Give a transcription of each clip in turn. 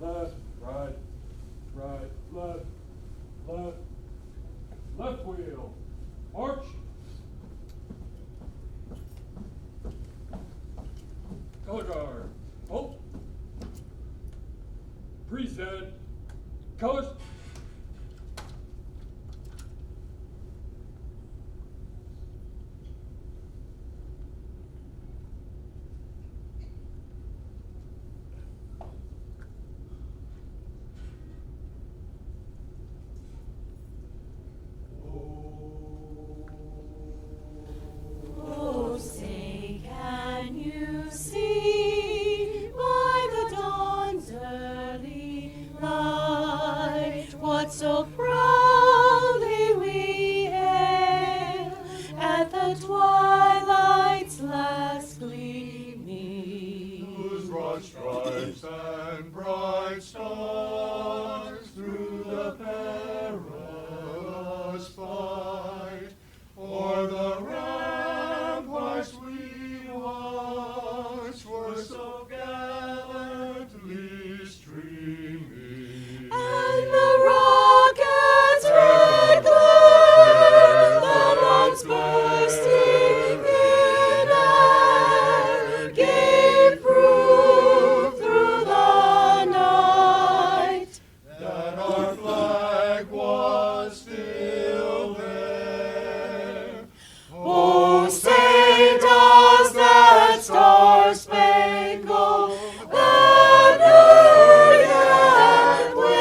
left, right, right, left, left, left wheel, march. Color guard, halt. Present, colors. Oh, say, can you see by the dawn's early light what so proudly we hail at the twilight's last gleaming? Whose broad stripes and bright stars through the perilous fight o'er the ramparts we watched were so gallantly streaming. And the rocket's red glare, the bombs bursting in air, gave proof through the night That our flag was still there. Oh, say does that star-spangled banner yet wave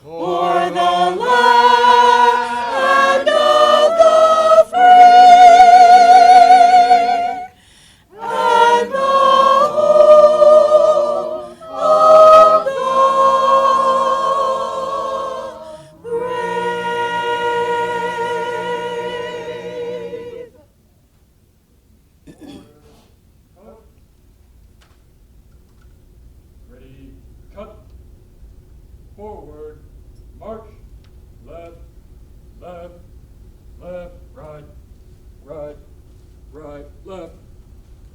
o'er the land of the free and the home of the brave. Ready, cut. Forward, march. Left, left, left, right, right, right, left,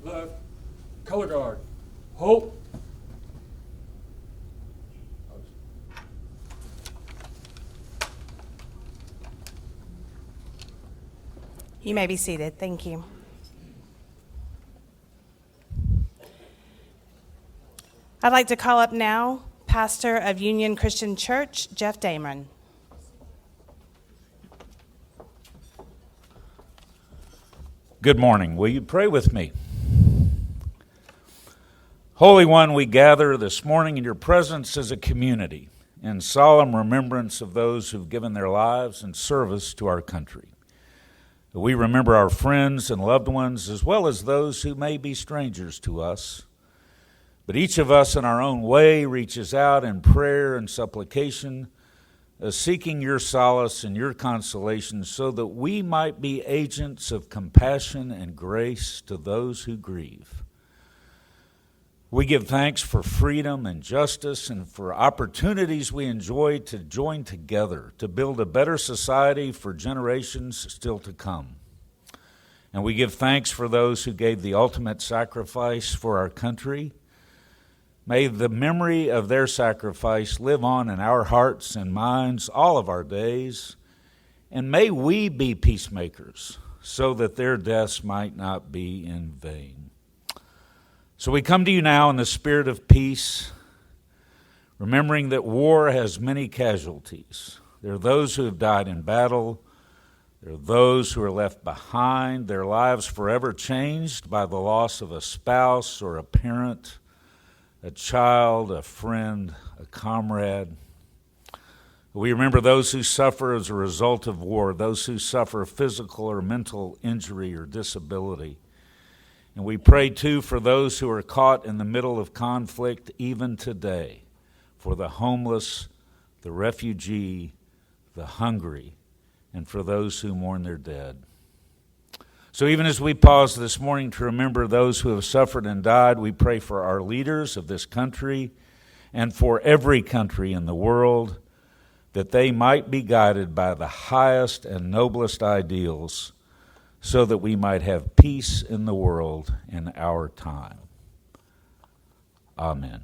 left. Color guard, halt. You may be seated. Thank you. I'd like to call up now Pastor of Union Christian Church, Jeff Damon. Good morning. Will you pray with me? Holy One, we gather this morning in your presence as a community in solemn remembrance of those who've given their lives in service to our country. We remember our friends and loved ones as well as those who may be strangers to us. But each of us in our own way reaches out in prayer and supplication, seeking your solace and your consolation so that we might be agents of compassion and grace to those who grieve. We give thanks for freedom and justice and for opportunities we enjoy to join together to build a better society for generations still to come. And we give thanks for those who gave the ultimate sacrifice for our country. May the memory of their sacrifice live on in our hearts and minds all of our days, and may we be peacemakers so that their deaths might not be in vain. So we come to you now in the spirit of peace, remembering that war has many casualties. There are those who have died in battle. There are those who are left behind, their lives forever changed by the loss of a spouse or a parent, a child, a friend, a comrade. We remember those who suffer as a result of war, those who suffer physical or mental injury or disability. And we pray, too, for those who are caught in the middle of conflict even today, for the homeless, the refugee, the hungry, and for those who mourn their dead. So even as we pause this morning to remember those who have suffered and died, we pray for our leaders of this country and for every country in the world, that they might be guided by the highest and noblest ideals so that we might have peace in the world in our time. Amen.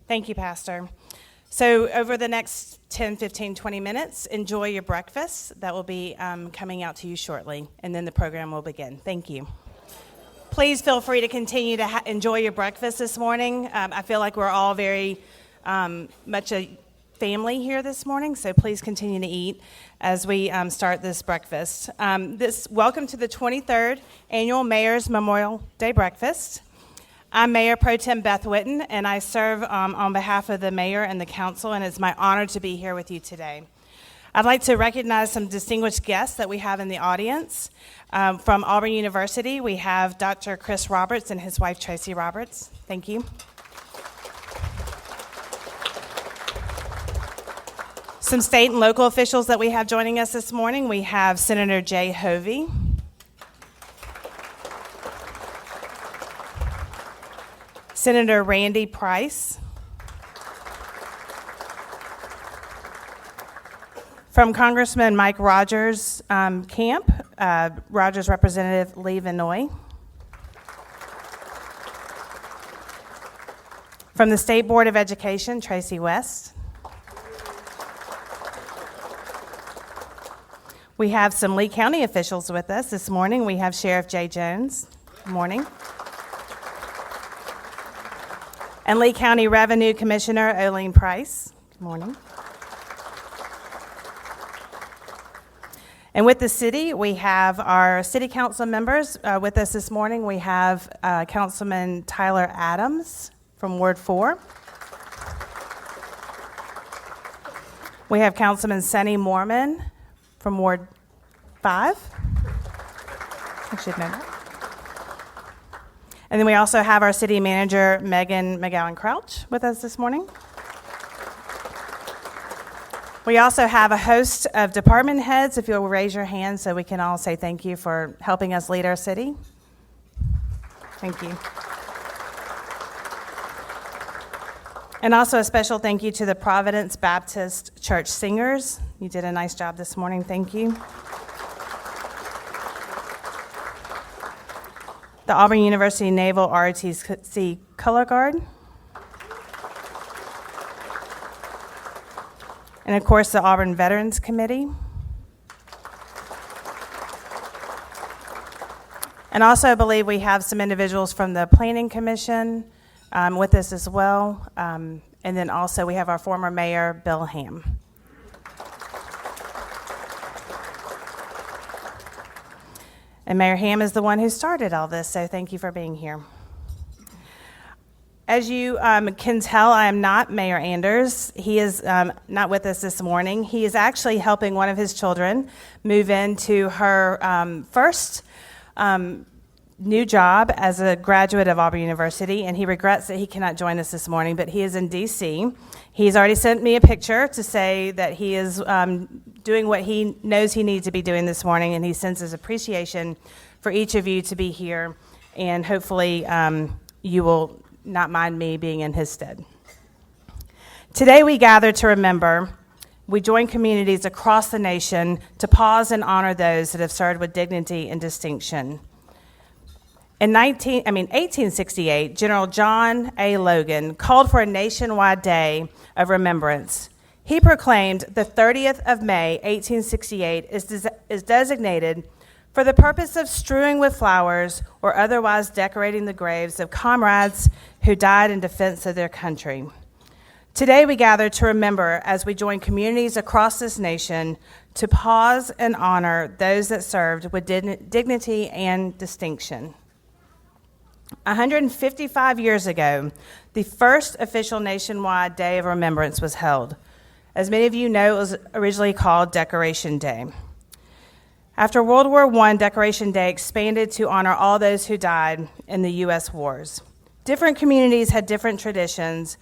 Thank you, Pastor. So over the next 10, 15, 20 minutes, enjoy your breakfast. That will be coming out to you shortly, and then the program will begin. Thank you. Please feel free to continue to enjoy your breakfast this morning. I feel like we're all very much a family here this morning, so please continue to eat as we start this breakfast. Welcome to the 23rd Annual Mayor's Memorial Day Breakfast. I'm Mayor Pro Tem Beth Witten, and I serve on behalf of the mayor and the council, and it's my honor to be here with you today. I'd like to recognize some distinguished guests that we have in the audience. From Auburn University, we have Dr. Chris Roberts and his wife, Tracy Roberts. Thank you. Some state and local officials that we have joining us this morning. We have Senator Jay Hovey. Senator Randy Price. From Congressman Mike Rogers' camp, Rogers Representative Lee Vinoy. From the State Board of Education, Tracy West. We have some Lee County officials with us this morning. We have Sheriff Jay Jones. Good morning. And Lee County Revenue Commissioner Oline Price. Good morning. And with the city, we have our city council members with us this morning. We have Councilman Tyler Adams from Ward 4. We have Councilman Sonny Mormon from Ward 5. I should know that. And then we also have our city manager, Megan McGowan Crouch, with us this morning. We also have a host of department heads, if you'll raise your hand so we can all say thank you for helping us lead our city. Thank you. And also a special thank you to the Providence Baptist Church singers. You did a nice job this morning. Thank you. The Auburn University Naval ROTC Color Guard. And of course, the Auburn Veterans Committee. And also, I believe we have some individuals from the Planning Commission with us as well. And then also, we have our former mayor, Bill Ham. And Mayor Ham is the one who started all this, so thank you for being here. As you can tell, I am not Mayor Anders. He is not with us this morning. He is actually helping one of his children move into her first new job as a graduate of Auburn University, and he regrets that he cannot join us this morning, but he is in D.C. He's already sent me a picture to say that he is doing what he knows he needs to be doing this morning, and he sends his appreciation for each of you to be here, and hopefully you will not mind me being in his stead. Today we gather to remember. We join communities across the nation to pause and honor those that have served with dignity and distinction. In 1868, General John A. Logan called for a nationwide day of remembrance. He proclaimed the 30th of May, 1868, is designated for the purpose of strewing with flowers or otherwise decorating the graves of comrades who died in defense of their country. Today we gather to remember as we join communities across this nation to pause and honor those that served with dignity and distinction. 155 years ago, the first official nationwide Day of Remembrance was held. As many of you know, it was originally called Decoration Day. After World War I, Decoration Day expanded to honor all those who died in the U.S. wars. Different communities had different traditions,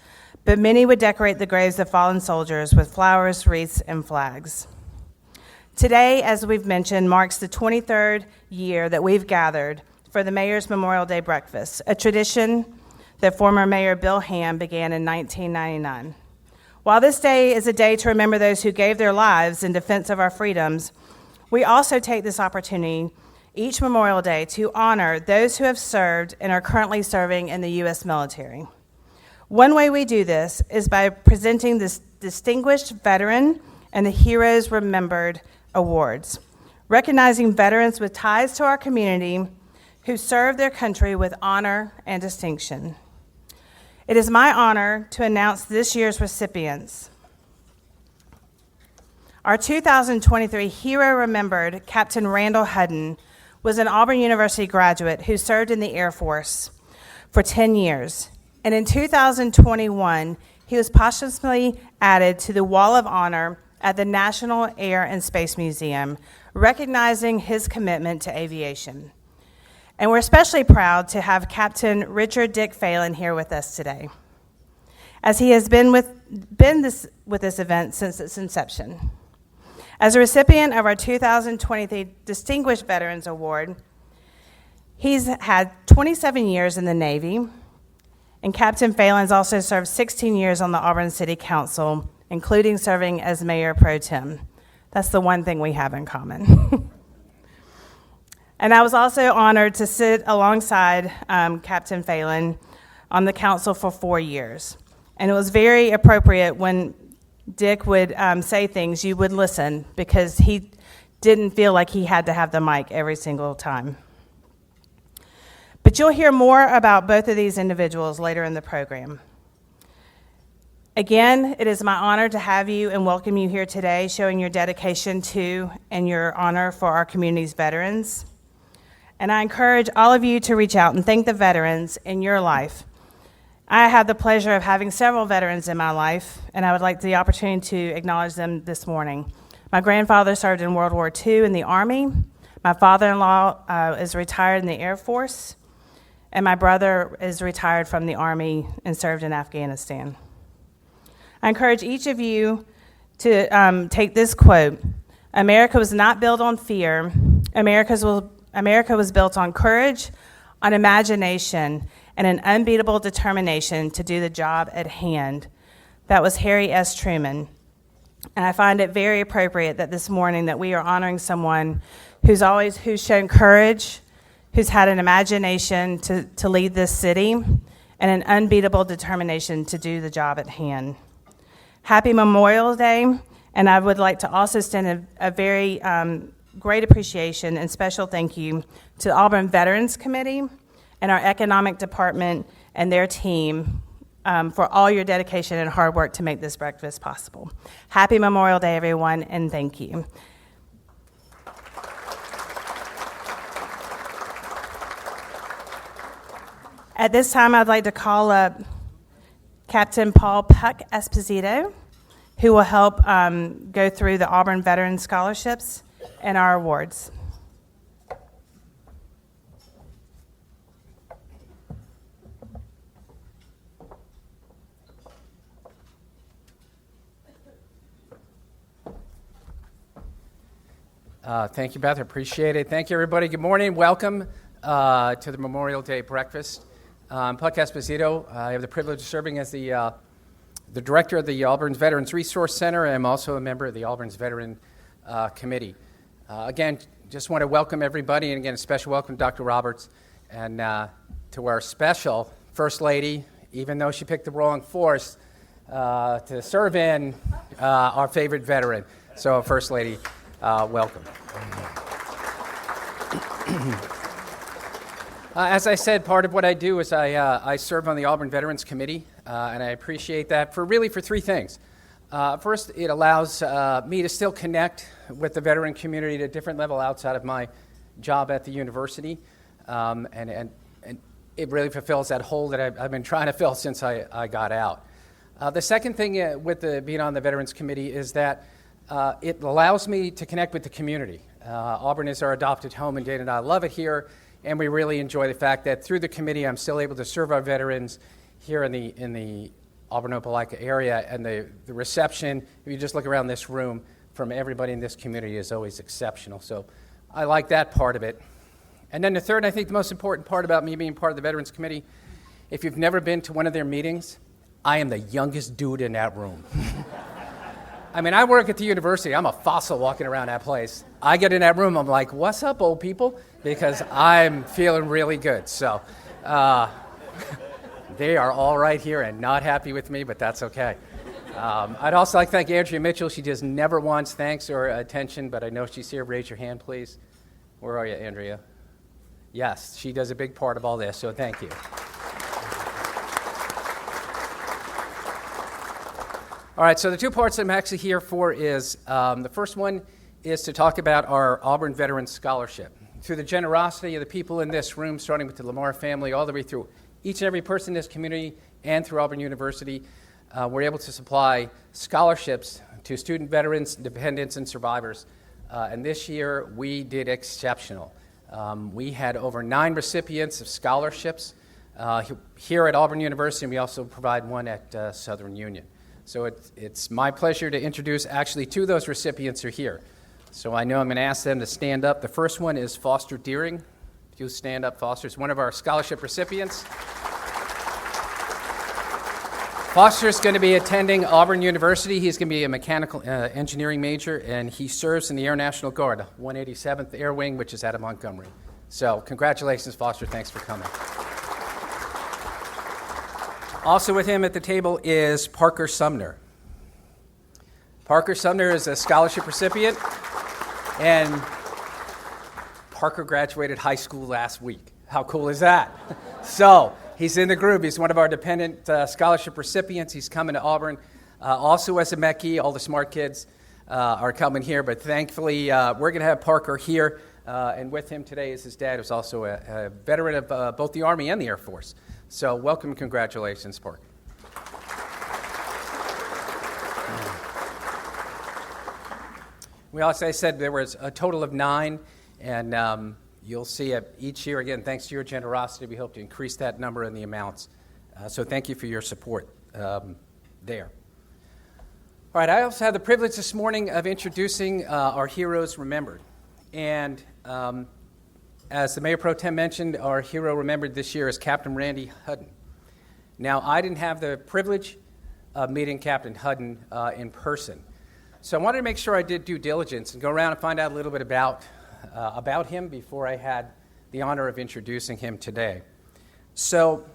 but many would decorate the graves of fallen soldiers with flowers, wreaths, and flags. Today, as we've mentioned, marks the 23rd year that we've gathered for the Mayor's Memorial Day Breakfast, a tradition that former Mayor Bill Ham began in 1999. While this day is a day to remember those who gave their lives in defense of our freedoms, we also take this opportunity each Memorial Day to honor those who have served and are currently serving in the U.S. military. One way we do this is by presenting this Distinguished Veteran and the Heroes Remembered Awards, recognizing veterans with ties to our community who serve their country with honor and distinction. It is my honor to announce this year's recipients. Our 2023 Hero Remembered, Captain Randall Hudden, was an Auburn University graduate who served in the Air Force for 10 years. And in 2021, he was posthumously added to the Wall of Honor at the National Air and Space Museum, recognizing his commitment to aviation. And we're especially proud to have Captain Richard Dick Phelan here with us today, as he has been with this event since its inception. As a recipient of our 2023 Distinguished Veterans Award, he's had 27 years in the Navy, and Captain Phelan's also served 16 years on the Auburn City Council, including serving as Mayor Pro Tem. That's the one thing we have in common. And I was also honored to sit alongside Captain Phelan on the council for 4 years. And it was very appropriate when Dick would say things, you would listen, because he didn't feel like he had to have the mic every single time. But you'll hear more about both of these individuals later in the program. Again, it is my honor to have you and welcome you here today, showing your dedication to and your honor for our community's veterans. And I encourage all of you to reach out and thank the veterans in your life. I have the pleasure of having several veterans in my life, and I would like the opportunity to acknowledge them this morning. My grandfather served in World War II in the Army. My father-in-law is retired in the Air Force, and my brother is retired from the Army and served in Afghanistan. I encourage each of you to take this quote: America was not built on fear. America was built on courage, on imagination, and an unbeatable determination to do the job at hand. That was Harry S. Truman. And I find it very appropriate that this morning that we are honoring someone who's shown courage, who's had an imagination to lead this city, and an unbeatable determination to do the job at hand. Happy Memorial Day, and I would like to also extend a very great appreciation and special thank you to the Auburn Veterans Committee and our economic department and their team for all your dedication and hard work to make this breakfast possible. Happy Memorial Day, everyone, and thank you. At this time, I'd like to call up Captain Paul Puck Esposito, who will help go through the Auburn Veteran Scholarships and our awards. Thank you, Beth. I appreciate it. Thank you, everybody. Good morning. Welcome to the Memorial Day breakfast. I'm Puck Esposito. I have the privilege of serving as the director of the Auburn's Veterans Resource Center, and I'm also a member of the Auburn's Veteran Committee. Again, just want to welcome everybody, and again, a special welcome to Dr. Roberts and to our special First Lady, even though she picked the wrong force, to serve in our favorite veteran. So, First Lady, welcome. As I said, part of what I do is I serve on the Auburn Veterans Committee, and I appreciate that for three things. First, it allows me to still connect with the veteran community at a different level outside of my job at the university, and it really fulfills that hole that I've been trying to fill since I got out. The second thing with being on the Veterans Committee is that it allows me to connect with the community. Auburn is our adopted home, and Dana and I love it here, and we really enjoy the fact that through the committee I'm still able to serve our veterans here in the Auburn-Opelika area, and the reception, if you just look around this room, from everybody in this community is always exceptional. So I like that part of it. And then the third, I think the most important part about me being part of the Veterans Committee, if you've never been to one of their meetings, I am the youngest dude in that room. I mean, I work at the university. I'm a fossil walking around that place. I get in that room, I'm like, what's up, old people? Because I'm feeling really good. So they are all right here and not happy with me, but that's okay. I'd also like to thank Andrea Mitchell. She just never wants thanks or attention, but I know she's here. Raise your hand, please. Where are you, Andrea? Yes, she does a big part of all this, so thank you. All right, so the two parts I'm actually here for is, the first one is to talk about our Auburn Veterans Scholarship. Through the generosity of the people in this room, starting with the Lamar family, all the way through each and every person in this community and through Auburn University, we're able to supply scholarships to student veterans, dependents, and survivors. And this year, we did exceptional. We had over 9 recipients of scholarships here at Auburn University, and we also provide one at Southern Union. So it's my pleasure to introduce actually 2 of those recipients are here. So I know I'm going to ask them to stand up. The first one is Foster Deering. If you stand up, Foster is one of our scholarship recipients. Foster is going to be attending Auburn University. He's going to be a mechanical engineering major, and he serves in the Air National Guard, 187th Air Wing, which is out of Montgomery. So congratulations, Foster. Thanks for coming. Also with him at the table is Parker Sumner. Parker Sumner is a scholarship recipient, and Parker graduated high school last week. How cool is that? So he's in the group. He's one of our dependent scholarship recipients. He's coming to Auburn. Also as a Mechie, all the smart kids are coming here, but thankfully we're going to have Parker here, and with him today is his dad, who's also a veteran of both the Army and the Air Force. So welcome and congratulations, Parker. Well, as I said, there was a total of 9, and you'll see it each year. Again, thanks to your generosity, we hope to increase that number and the amounts. So thank you for your support there. All right, I also had the privilege this morning of introducing our Heroes Remembered. And as the Mayor Pro Tem mentioned, our hero remembered this year is Captain Randy Hudden. Now, I didn't have the privilege of meeting Captain Hudden in person. So I wanted to make sure I did due diligence and go around and find out a little bit about him before I had the honor of introducing him today. So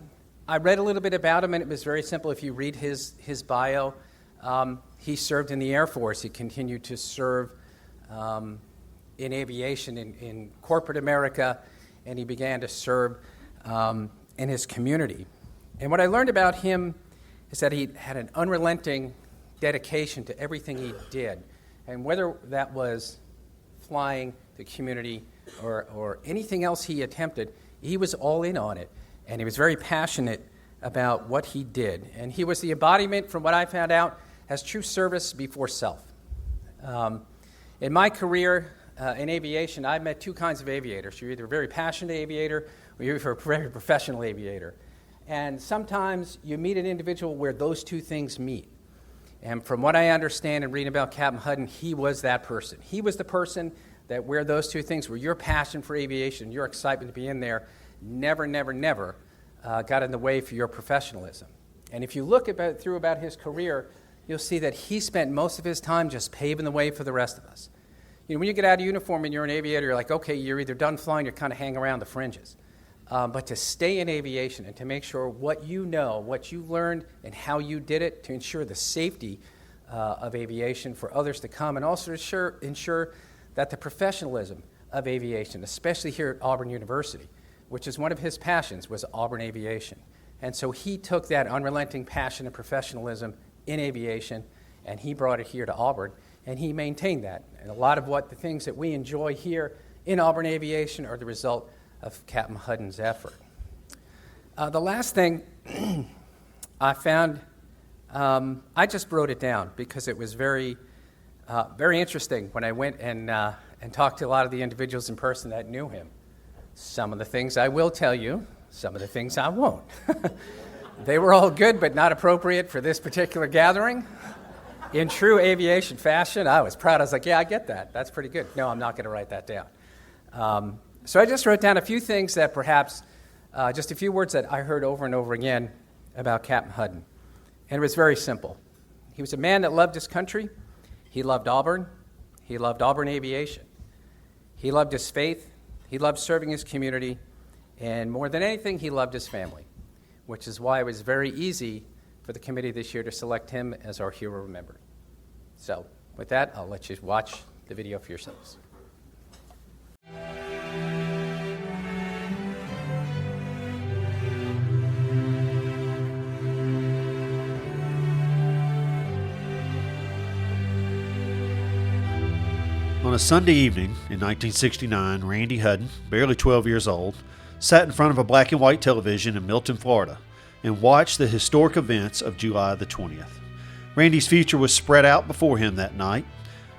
I read a little bit about him, and it was very simple. If you read his bio, he served in the Air Force. He continued to serve in aviation in corporate America, and he began to serve in his community. And what I learned about him is that he had an unrelenting dedication to everything he did. And whether that was flying the community or anything else he attempted, he was all in on it. And he was very passionate about what he did. And he was the embodiment, from what I found out, as true service before self. In my career in aviation, I've met 2 kinds of aviators. You're either a very passionate aviator or you're a very professional aviator. And sometimes you meet an individual where those 2 things meet. And from what I understand and reading about Captain Hudden, he was that person. He was the person that where those 2 things were, your passion for aviation, your excitement to be in there, never got in the way for your professionalism. And if you look through about his career, you'll see that he spent most of his time just paving the way for the rest of us. You know, when you get out of uniform and you're an aviator, you're like, okay, you're either done flying, you're kind of hanging around the fringes. But to stay in aviation and to make sure what you know, what you learned, and how you did it, to ensure the safety of aviation for others to come, and also to ensure that the professionalism of aviation, especially here at Auburn University, which is one of his passions, was Auburn aviation. And so he took that unrelenting passion and professionalism in aviation, and he brought it here to Auburn, and he maintained that. And a lot of the things that we enjoy here in Auburn aviation are the result of Captain Hudden's effort. The last thing I found, I just wrote it down because it was very interesting when I went and talked to a lot of the individuals in person that knew him. Some of the things I will tell you, some of the things I won't. They were all good but not appropriate for this particular gathering. In true aviation fashion, I was proud. I was like, yeah, I get that. That's pretty good. No, I'm not going to write that down. So I just wrote down a few things that perhaps, just a few words that I heard over and over again about Captain Hudden. And it was very simple. He was a man that loved his country. He loved Auburn. He loved Auburn aviation. He loved his faith. He loved serving his community. And more than anything, he loved his family, which is why it was very easy for the committee this year to select him as our hero remembered. So with that, I'll let you watch the video for yourselves. On a Sunday evening in 1969, Randy Hudden, barely 12 years old, sat in front of a black and white television in Milton, Florida, and watched the historic events of July the 20th. Randy's future was spread out before him that night.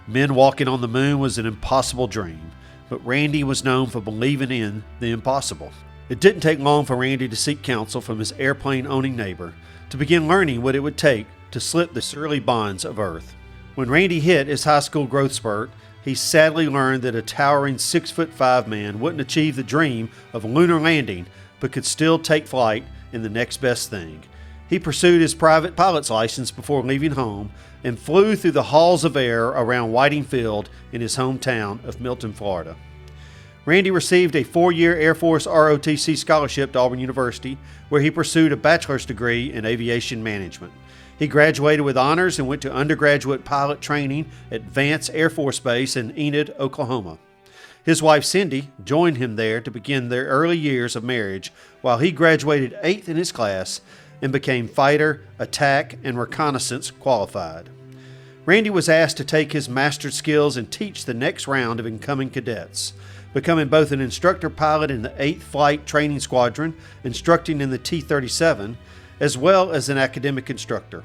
Men walking on the moon was an impossible dream, but Randy was known for believing in the impossible. It didn't take long for Randy to seek counsel from his airplane-owning neighbor to begin learning what it would take to slip the surly bonds of Earth. When Randy hit his high school growth spurt, he sadly learned that a towering 6'5" man wouldn't achieve the dream of a lunar landing, but could still take flight in the next best thing. He pursued his private pilot's license before leaving home and flew through the halls of air around Whiting Field in his hometown of Milton, Florida. Randy received a 4-year Air Force ROTC scholarship to Auburn University, where he pursued a bachelor's degree in aviation management. He graduated with honors and went to undergraduate pilot training at Vance Air Force Base in Enid, Oklahoma. His wife Cindy joined him there to begin their early years of marriage while he graduated 8th in his class and became fighter, attack, and reconnaissance qualified. Randy was asked to take his mastered skills and teach the next round of incoming cadets, becoming both an instructor pilot in the 8th Flight Training Squadron, instructing in the T-37, as well as an academic instructor.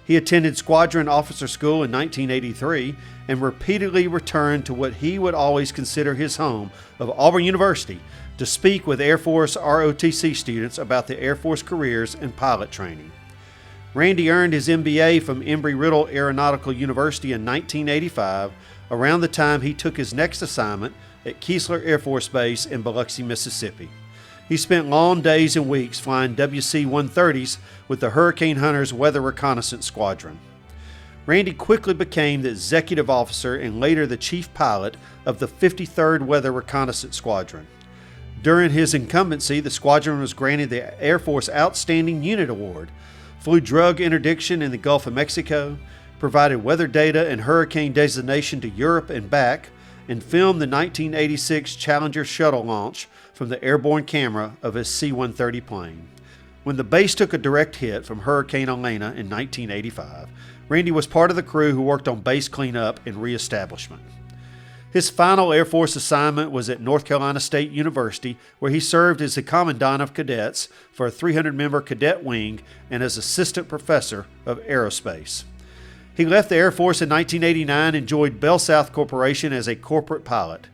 He attended Squadron Officer School in 1983 and repeatedly returned to what he would always consider his home of Auburn University to speak with Air Force ROTC students about the Air Force careers and pilot training. Randy earned his MBA from Embry-Riddle Aeronautical University in 1985, around the time he took his next assignment at Keesler Air Force Base in Biloxi, Mississippi. He spent long days and weeks flying WC-130s with the Hurricane Hunters Weather Reconnaissance Squadron. Randy quickly became the executive officer and later the chief pilot of the 53rd Weather Reconnaissance Squadron. During his incumbency, the squadron was granted the Air Force Outstanding Unit Award, flew drug interdiction in the Gulf of Mexico, provided weather data and hurricane designation to Europe and back, and filmed the 1986 Challenger shuttle launch from the airborne camera of his C-130 plane. When the base took a direct hit from Hurricane Elena in 1985, Randy was part of the crew who worked on base cleanup and reestablishment. His final Air Force assignment was at North Carolina State University, where he served as the Commandant of Cadets for a 300-member cadet wing and as Assistant Professor of Aerospace. He left the Air Force in 1989 and joined Bell South Corporation as a corporate pilot.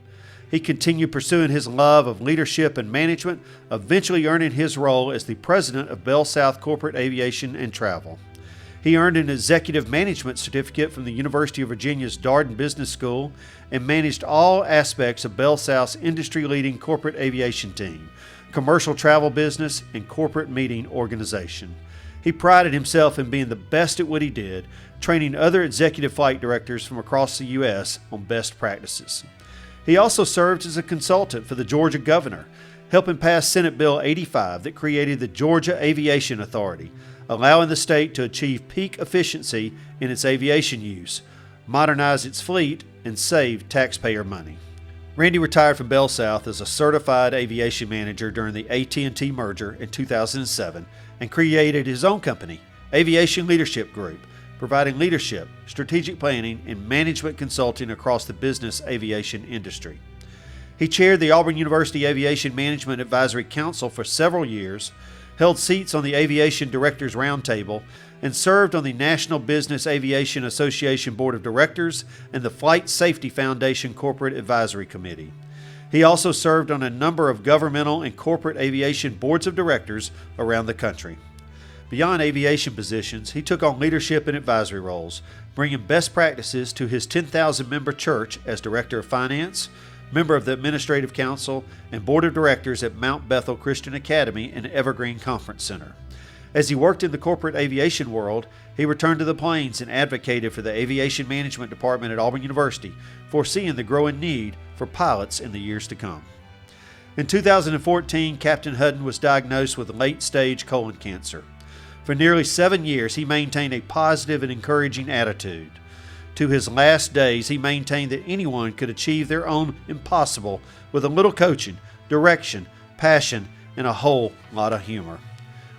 He continued pursuing his love of leadership and management, eventually earning his role as the president of Bell South Corporate Aviation and Travel. He earned an executive management certificate from the University of Virginia's Darden Business School and managed all aspects of Bell South's industry-leading corporate aviation team, commercial travel business, and corporate meeting organization. He prided himself in being the best at what he did, training other executive flight directors from across the U.S. on best practices. He also served as a consultant for the Georgia governor, helping pass Senate Bill 85 that created the Georgia Aviation Authority, allowing the state to achieve peak efficiency in its aviation use, modernize its fleet, and save taxpayer money. Randy retired from Bell South as a certified aviation manager during the AT&T merger in 2007 and created his own company, Aviation Leadership Group, providing leadership, strategic planning, and management consulting across the business aviation industry. He chaired the Auburn University Aviation Management Advisory Council for several years, held seats on the Aviation Directors Roundtable, and served on the National Business Aviation Association Board of Directors and the Flight Safety Foundation Corporate Advisory Committee. He also served on a number of governmental and corporate aviation boards of directors around the country. Beyond aviation positions, he took on leadership and advisory roles, bringing best practices to his 10,000-member church as Director of Finance, member of the Administrative Council and Board of Directors at Mount Bethel Christian Academy and Evergreen Conference Center. As he worked in the corporate aviation world, he returned to the plains and advocated for the Aviation Management Department at Auburn University, foreseeing the growing need for pilots in the years to come. In 2014, Captain Hudden was diagnosed with late-stage colon cancer. For nearly 7 years, he maintained a positive and encouraging attitude. To his last days, he maintained that anyone could achieve their own impossible with a little coaching, direction, passion, and a whole lot of humor.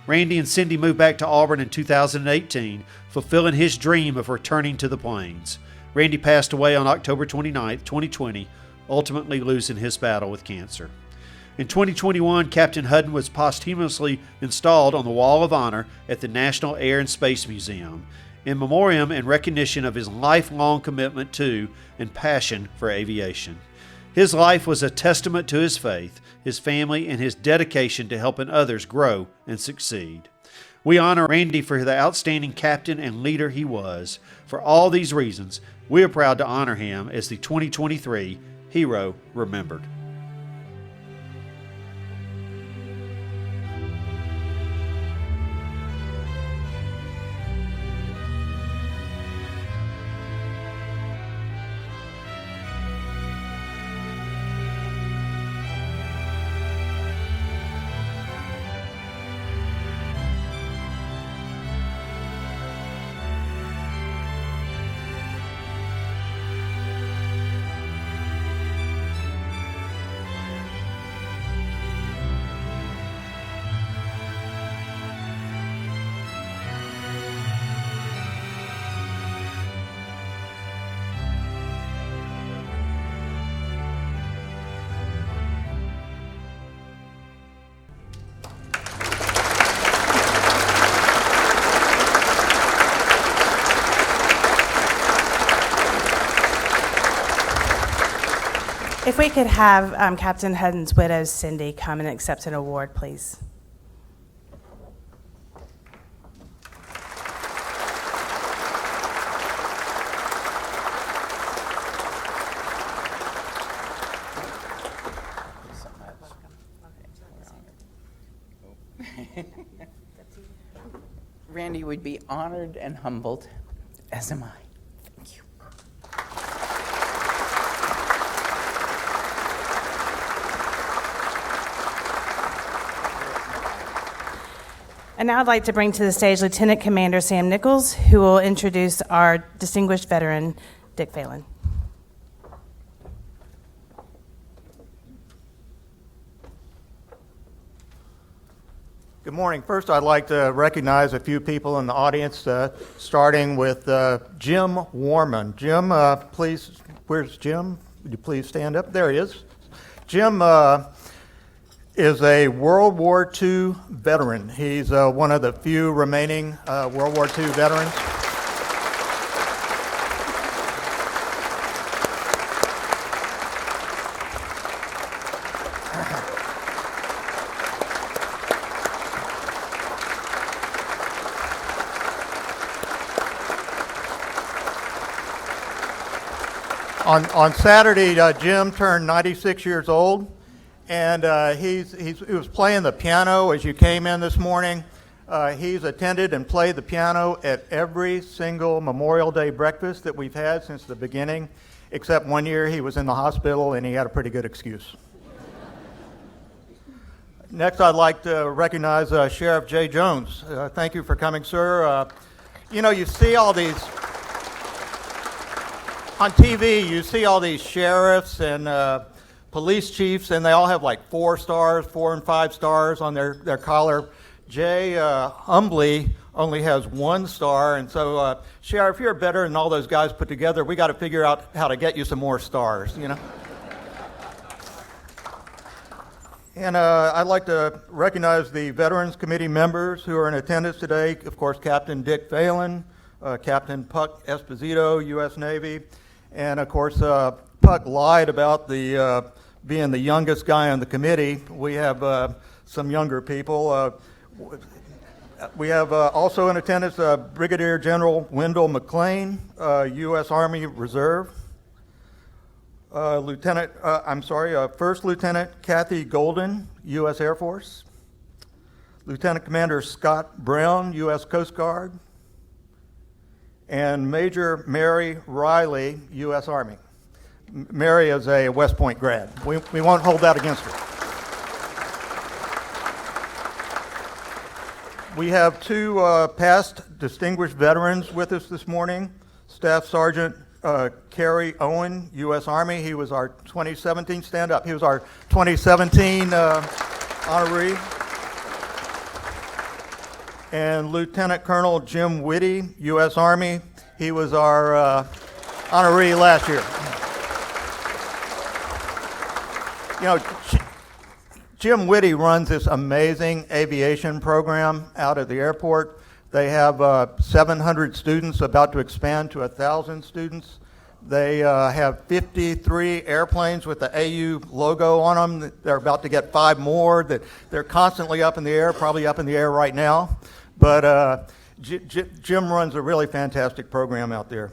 Randy and Cindy moved back to Auburn in 2018, fulfilling his dream of returning to the plains. Randy passed away on October 29, 2020, ultimately losing his battle with cancer. In 2021, Captain Hudden was posthumously installed on the Wall of Honor at the National Air and Space Museum, in memoriam and recognition of his lifelong commitment to and passion for aviation. His life was a testament to his faith, his family, and his dedication to helping others grow and succeed. We honor Randy for the outstanding captain and leader he was. For all these reasons, we are proud to honor him as the 2023 Hero Remembered. If we could have Captain Hudden's widow, Cindy, come and accept an award, please. Randy would be honored and humbled, as am I. Thank you. And now I'd like to bring to the stage Lieutenant Commander Sam Nichols, who will introduce our distinguished veteran, Dick Phelan. Good morning. First, I'd like to recognize a few people in the audience, starting with Jim Warman. Jim, please, where's Jim? Would you please stand up? There he is. Jim is a World War II veteran. He's one of the few remaining World War II veterans. On Saturday, Jim turned 96 years old, and he was playing the piano as you came in this morning. He's attended and played the piano at every single Memorial Day breakfast that we've had since the beginning, except one year he was in the hospital and he had a pretty good excuse. Next, I'd like to recognize Sheriff Jay Jones. Thank you for coming, sir. You see all these... On TV, you see all these sheriffs and police chiefs, and they all have like 4 stars, 4 and 5 stars on their collar. Jay humbly only has 1 star, and so, Sheriff, you're better than all those guys put together. We got to figure out how to get you some more stars, you know? And I'd like to recognize the Veterans Committee members who are in attendance today. Of course, Captain Dick Phelan, Captain Puck Esposito, U.S. Navy, and of course, Puck lied about the being the youngest guy on the committee. We have some younger people. We have also in attendance Brigadier General Wendell McLean, U.S. Army Reserve. First Lieutenant Kathy Golden, U.S. Air Force. Lieutenant Commander Scott Brown, U.S. Coast Guard. And Major Mary Riley, U.S. Army. Mary is a West Point grad. We won't hold that against her. We have two past distinguished veterans with us this morning. Staff Sergeant Kerry Owen, U.S. Army. He was our 2017, stand up. He was our 2017 honoree. And Lieutenant Colonel Jim Whitty, U.S. Army. He was our honoree last year. You know, Jim Whitty runs this amazing aviation program out at the airport. They have 700 students, about to expand to 1,000 students. They have 53 airplanes with the AU logo on them. They're about to get 5 more. They're constantly up in the air, probably up in the air right now. But Jim runs a really fantastic program out there.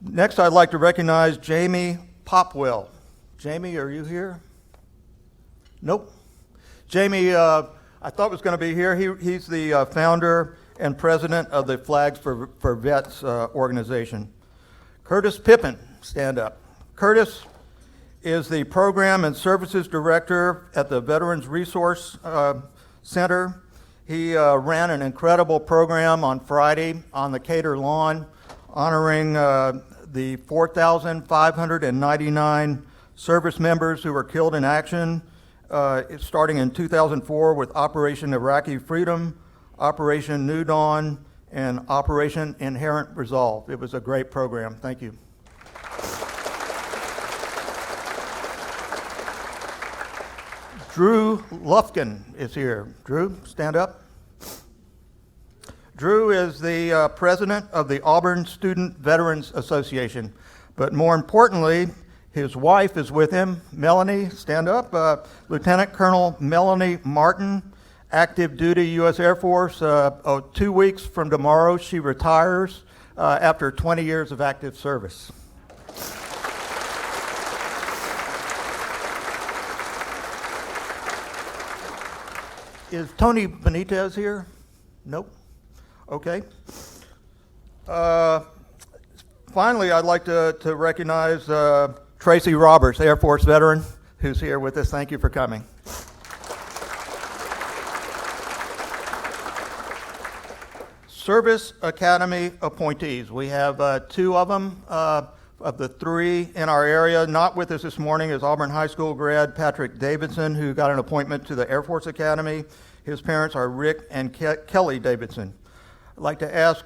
Next, I'd like to recognize Jamie Popwell. Jamie, are you here? Nope. Jamie, I thought was going to be here. He's the founder and president of the Flags for Vets organization. Curtis Pippin, stand up. Curtis is the program and services director at the Veterans Resource Center. He ran an incredible program on Friday on the Cater lawn, honoring the 4,599 service members who were killed in action, starting in 2004 with Operation Iraqi Freedom, Operation New Dawn, and Operation Inherent Resolve. It was a great program. Thank you. Drew Lufkin is here. Drew, stand up. Drew is the president of the Auburn Student Veterans Association, but more importantly, his wife is with him. Melanie, stand up. Lieutenant Colonel Melanie Martin, active duty U.S. Air Force. 2 weeks from tomorrow, she retires after 20 years of active service. Is Tony Benitez here? Nope. Okay. Finally, I'd like to recognize Tracy Roberts, Air Force veteran, who's here with us. Thank you for coming. Service Academy appointees. We have 2 of them. Of the 3 in our area, not with us this morning is Auburn High School grad Patrick Davidson, who got an appointment to the Air Force Academy. His parents are Rick and Kelly Davidson. I'd like to ask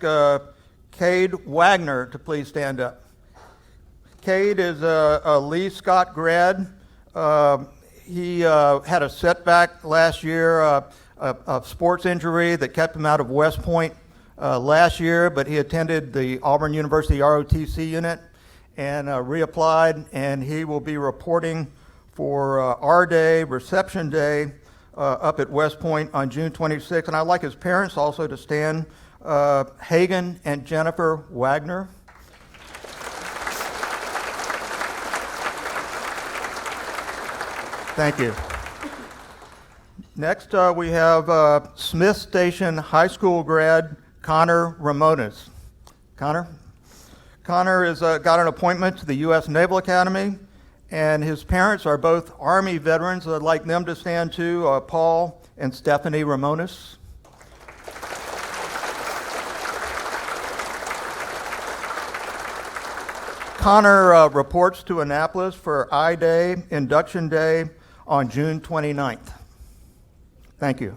Cade Wagner to please stand up. Cade is a Lee Scott grad. He had a setback last year, a sports injury that kept him out of West Point last year, but he attended the Auburn University ROTC unit and reapplied, and he will be reporting for our day, reception day, up at West Point on June 26th. And I'd like his parents also to stand, Hagen and Jennifer Wagner. Thank you. Next, we have Smith Station High School grad Connor Ramones. Connor has got an appointment to the U.S. Naval Academy, and his parents are both Army veterans. I'd like them to stand too, Paul and Stephanie Ramones. Connor reports to Annapolis for I-Day, Induction Day, on June 29th. Thank you.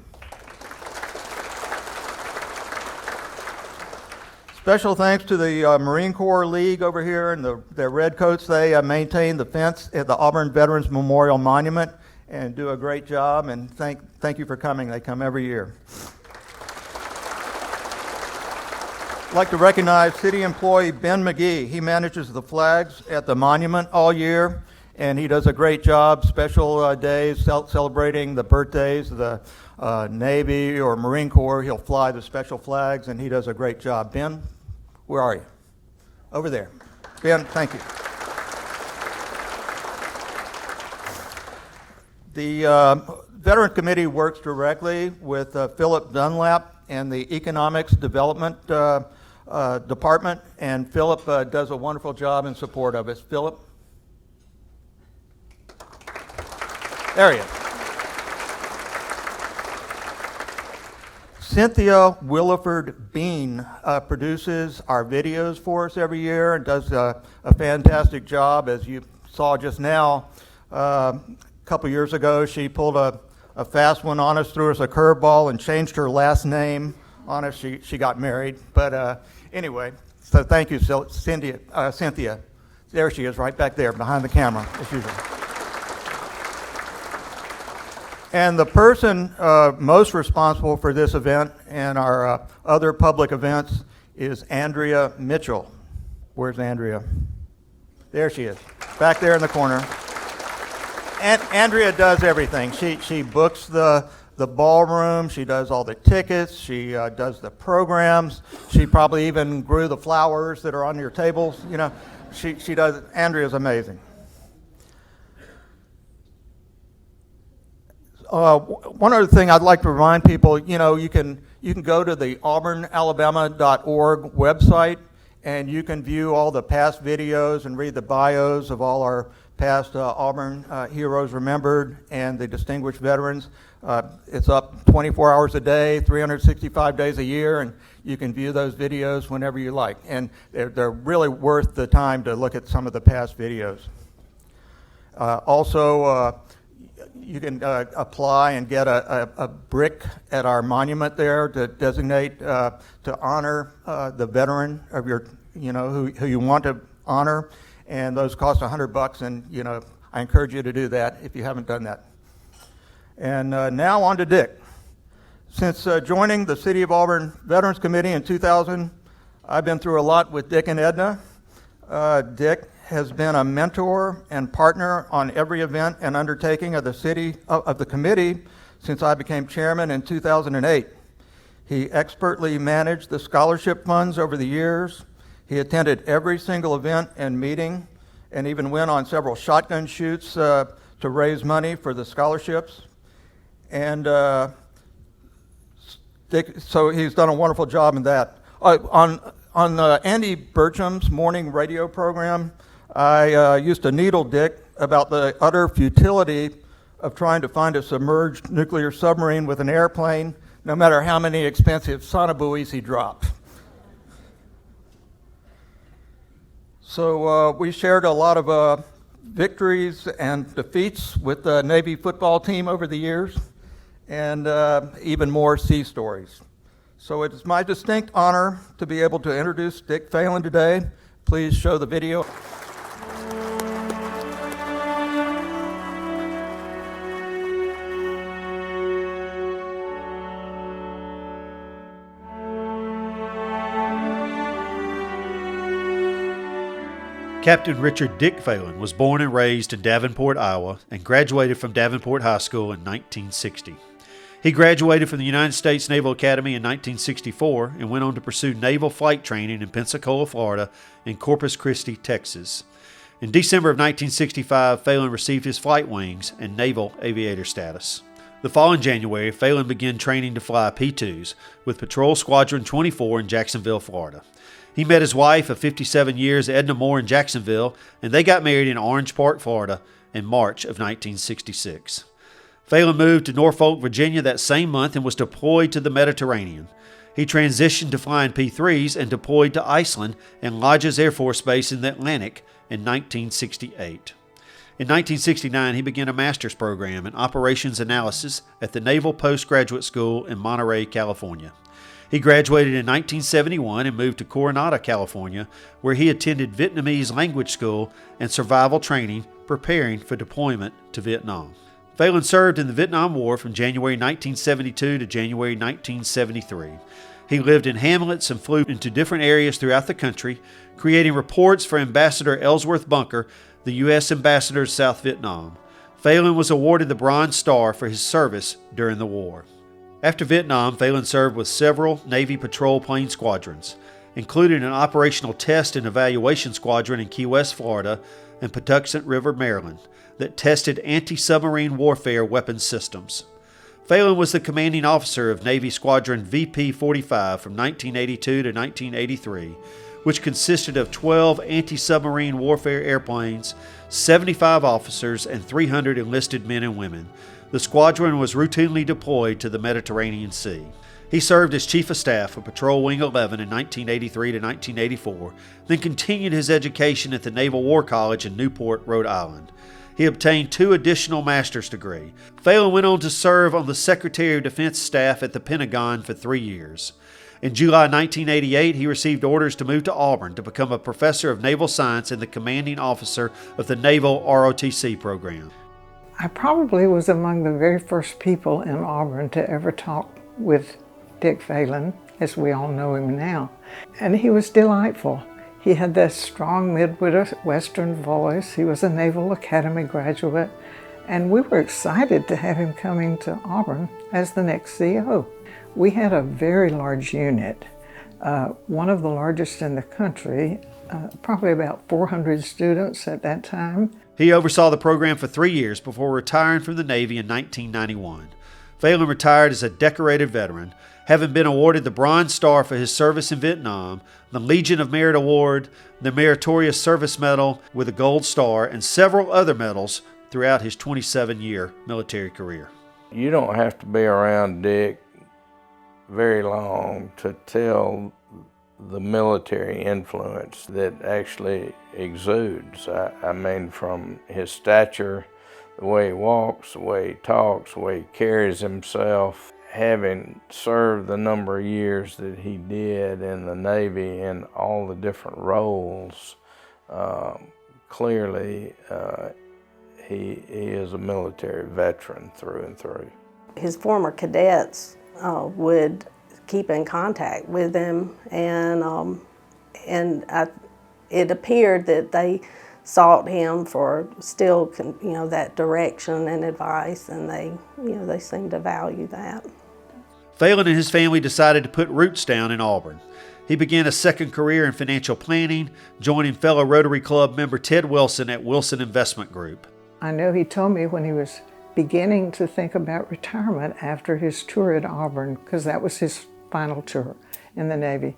Special thanks to the Marine Corps League over here and their Redcoats. They maintain the fence at the Auburn Veterans Memorial Monument and do a great job, and thank you for coming. They come every year. I'd like to recognize city employee Ben McGee. He manages the flags at the monument all year, and he does a great job. Special days celebrating the birthdays of the Navy or Marine Corps. He'll fly the special flags, and he does a great job. Ben, where are you? Over there. Ben, thank you. The Veteran Committee works directly with Philip Dunlap and the Economics Development Department, and Philip does a wonderful job in support of us. Philip? There he is. Cynthia Williford Bean produces our videos for us every year and does a fantastic job. As you saw just now, a couple years ago, she pulled a fast one on us, threw us a curveball, and changed her last name on us. She got married. But anyway, so thank you, Cynthia. There she is, right back there behind the camera, as usual. And the person most responsible for this event and our other public events is Andrea Mitchell. Where's Andrea? There she is, back there in the corner. And Andrea does everything. She books the ballroom. She does all the tickets. She does the programs. She probably even grew the flowers that are on your tables. You know, she does. Andrea's amazing. One other thing I'd like to remind people, you know, you can go to the auburnalabama.org website, and you can view all the past videos and read the bios of all our past Auburn heroes remembered and the distinguished veterans. It's up 24 hours a day, 365 days a year, and you can view those videos whenever you like. And they're really worth the time to look at some of the past videos. Also, you can apply and get a brick at our monument there to designate, to honor the veteran of your, you know, who you want to honor. And those cost $100, and, you know, I encourage you to do that if you haven't done that. And now on to Dick. Since joining the City of Auburn Veterans Committee in 2000, I've been through a lot with Dick and Edna. Dick has been a mentor and partner on every event and undertaking of the committee since I became chairman in 2008. He expertly managed the scholarship funds over the years. He attended every single event and meeting, and even went on several shotgun shoots to raise money for the scholarships. And Dick, so he's done a wonderful job in that. On Andy Burcham's morning radio program, I used to needle Dick about the utter futility of trying to find a submerged nuclear submarine with an airplane, no matter how many expensive sonobuoys he dropped. So we shared a lot of victories and defeats with the Navy football team over the years, and even more sea stories. So it is my distinct honor to be able to introduce Dick Phelan today. Please show the video. Captain Richard Dick Phelan was born and raised in Davenport, Iowa, and graduated from Davenport High School in 1960. He graduated from the United States Naval Academy in 1964 and went on to pursue naval flight training in Pensacola, Florida, and Corpus Christi, Texas. In December of 1965, Phelan received his flight wings and naval aviator status. The following January, Phelan began training to fly P-2s with Patrol Squadron 24 in Jacksonville, Florida. He met his wife of 57 years, Edna Moore, in Jacksonville, and they got married in Orange Park, Florida, in March of 1966. Phelan moved to Norfolk, Virginia that same month and was deployed to the Mediterranean. He transitioned to flying P-3s and deployed to Iceland and Lodges Air Force Base in the Atlantic in 1968. In 1969, he began a master's program in operations analysis at the Naval Postgraduate School in Monterey, California. He graduated in 1971 and moved to Coronado, California, where he attended Vietnamese language school and survival training, preparing for deployment to Vietnam. Phelan served in the Vietnam War from January 1972 to January 1973. He lived in hamlets and flew into different areas throughout the country, creating reports for Ambassador Ellsworth Bunker, the U.S. Ambassador to South Vietnam. Phelan was awarded the Bronze Star for his service during the war. After Vietnam, Phelan served with several Navy patrol plane squadrons, including an operational test and evaluation squadron in Key West, Florida, and Patuxent River, Maryland. that tested anti-submarine warfare weapons systems. Phelan was the commanding officer of Navy Squadron VP-45 from 1982 to 1983, which consisted of 12 anti-submarine warfare airplanes, 75 officers, and 300 enlisted men and women. The squadron was routinely deployed to the Mediterranean Sea. He served as Chief of Staff of Patrol Wing 11 in 1983 to 1984, then continued his education at the Naval War College in Newport, Rhode Island. He obtained 2 additional master's degrees. Phelan went on to serve on the Secretary of Defense staff at the Pentagon for 3 years. In July 1988, he received orders to move to Auburn to become a professor of naval science and the commanding officer of the Naval ROTC program. I probably was among the very first people in Auburn to ever talk with Dick Phelan, as we all know him now. And he was delightful. He had that strong Midwestern voice. He was a Naval Academy graduate, and we were excited to have him coming to Auburn as the next CO. We had a very large unit, one of the largest in the country, probably about 400 students at that time. He oversaw the program for 3 years before retiring from the Navy in 1991. Phelan retired as a decorated veteran, having been awarded the Bronze Star for his service in Vietnam, the Legion of Merit Award, the Meritorious Service Medal with a Gold Star, and several other medals throughout his 27-year military career. You don't have to be around Dick very long to tell the military influence that actually exudes. I mean, from his stature, the way he walks, the way he talks, the way he carries himself. Having served the number of years that he did in the Navy in all the different roles, clearly he is a military veteran through and through. His former cadets would keep in contact with him, and it appeared that they sought him for still, that direction and advice, and they seemed to value that. Phelan and his family decided to put roots down in Auburn. He began a second career in financial planning, joining fellow Rotary Club member Ted Wilson at Wilson Investment Group. I know he told me when he was beginning to think about retirement after his tour at Auburn, because that was his final tour in the Navy,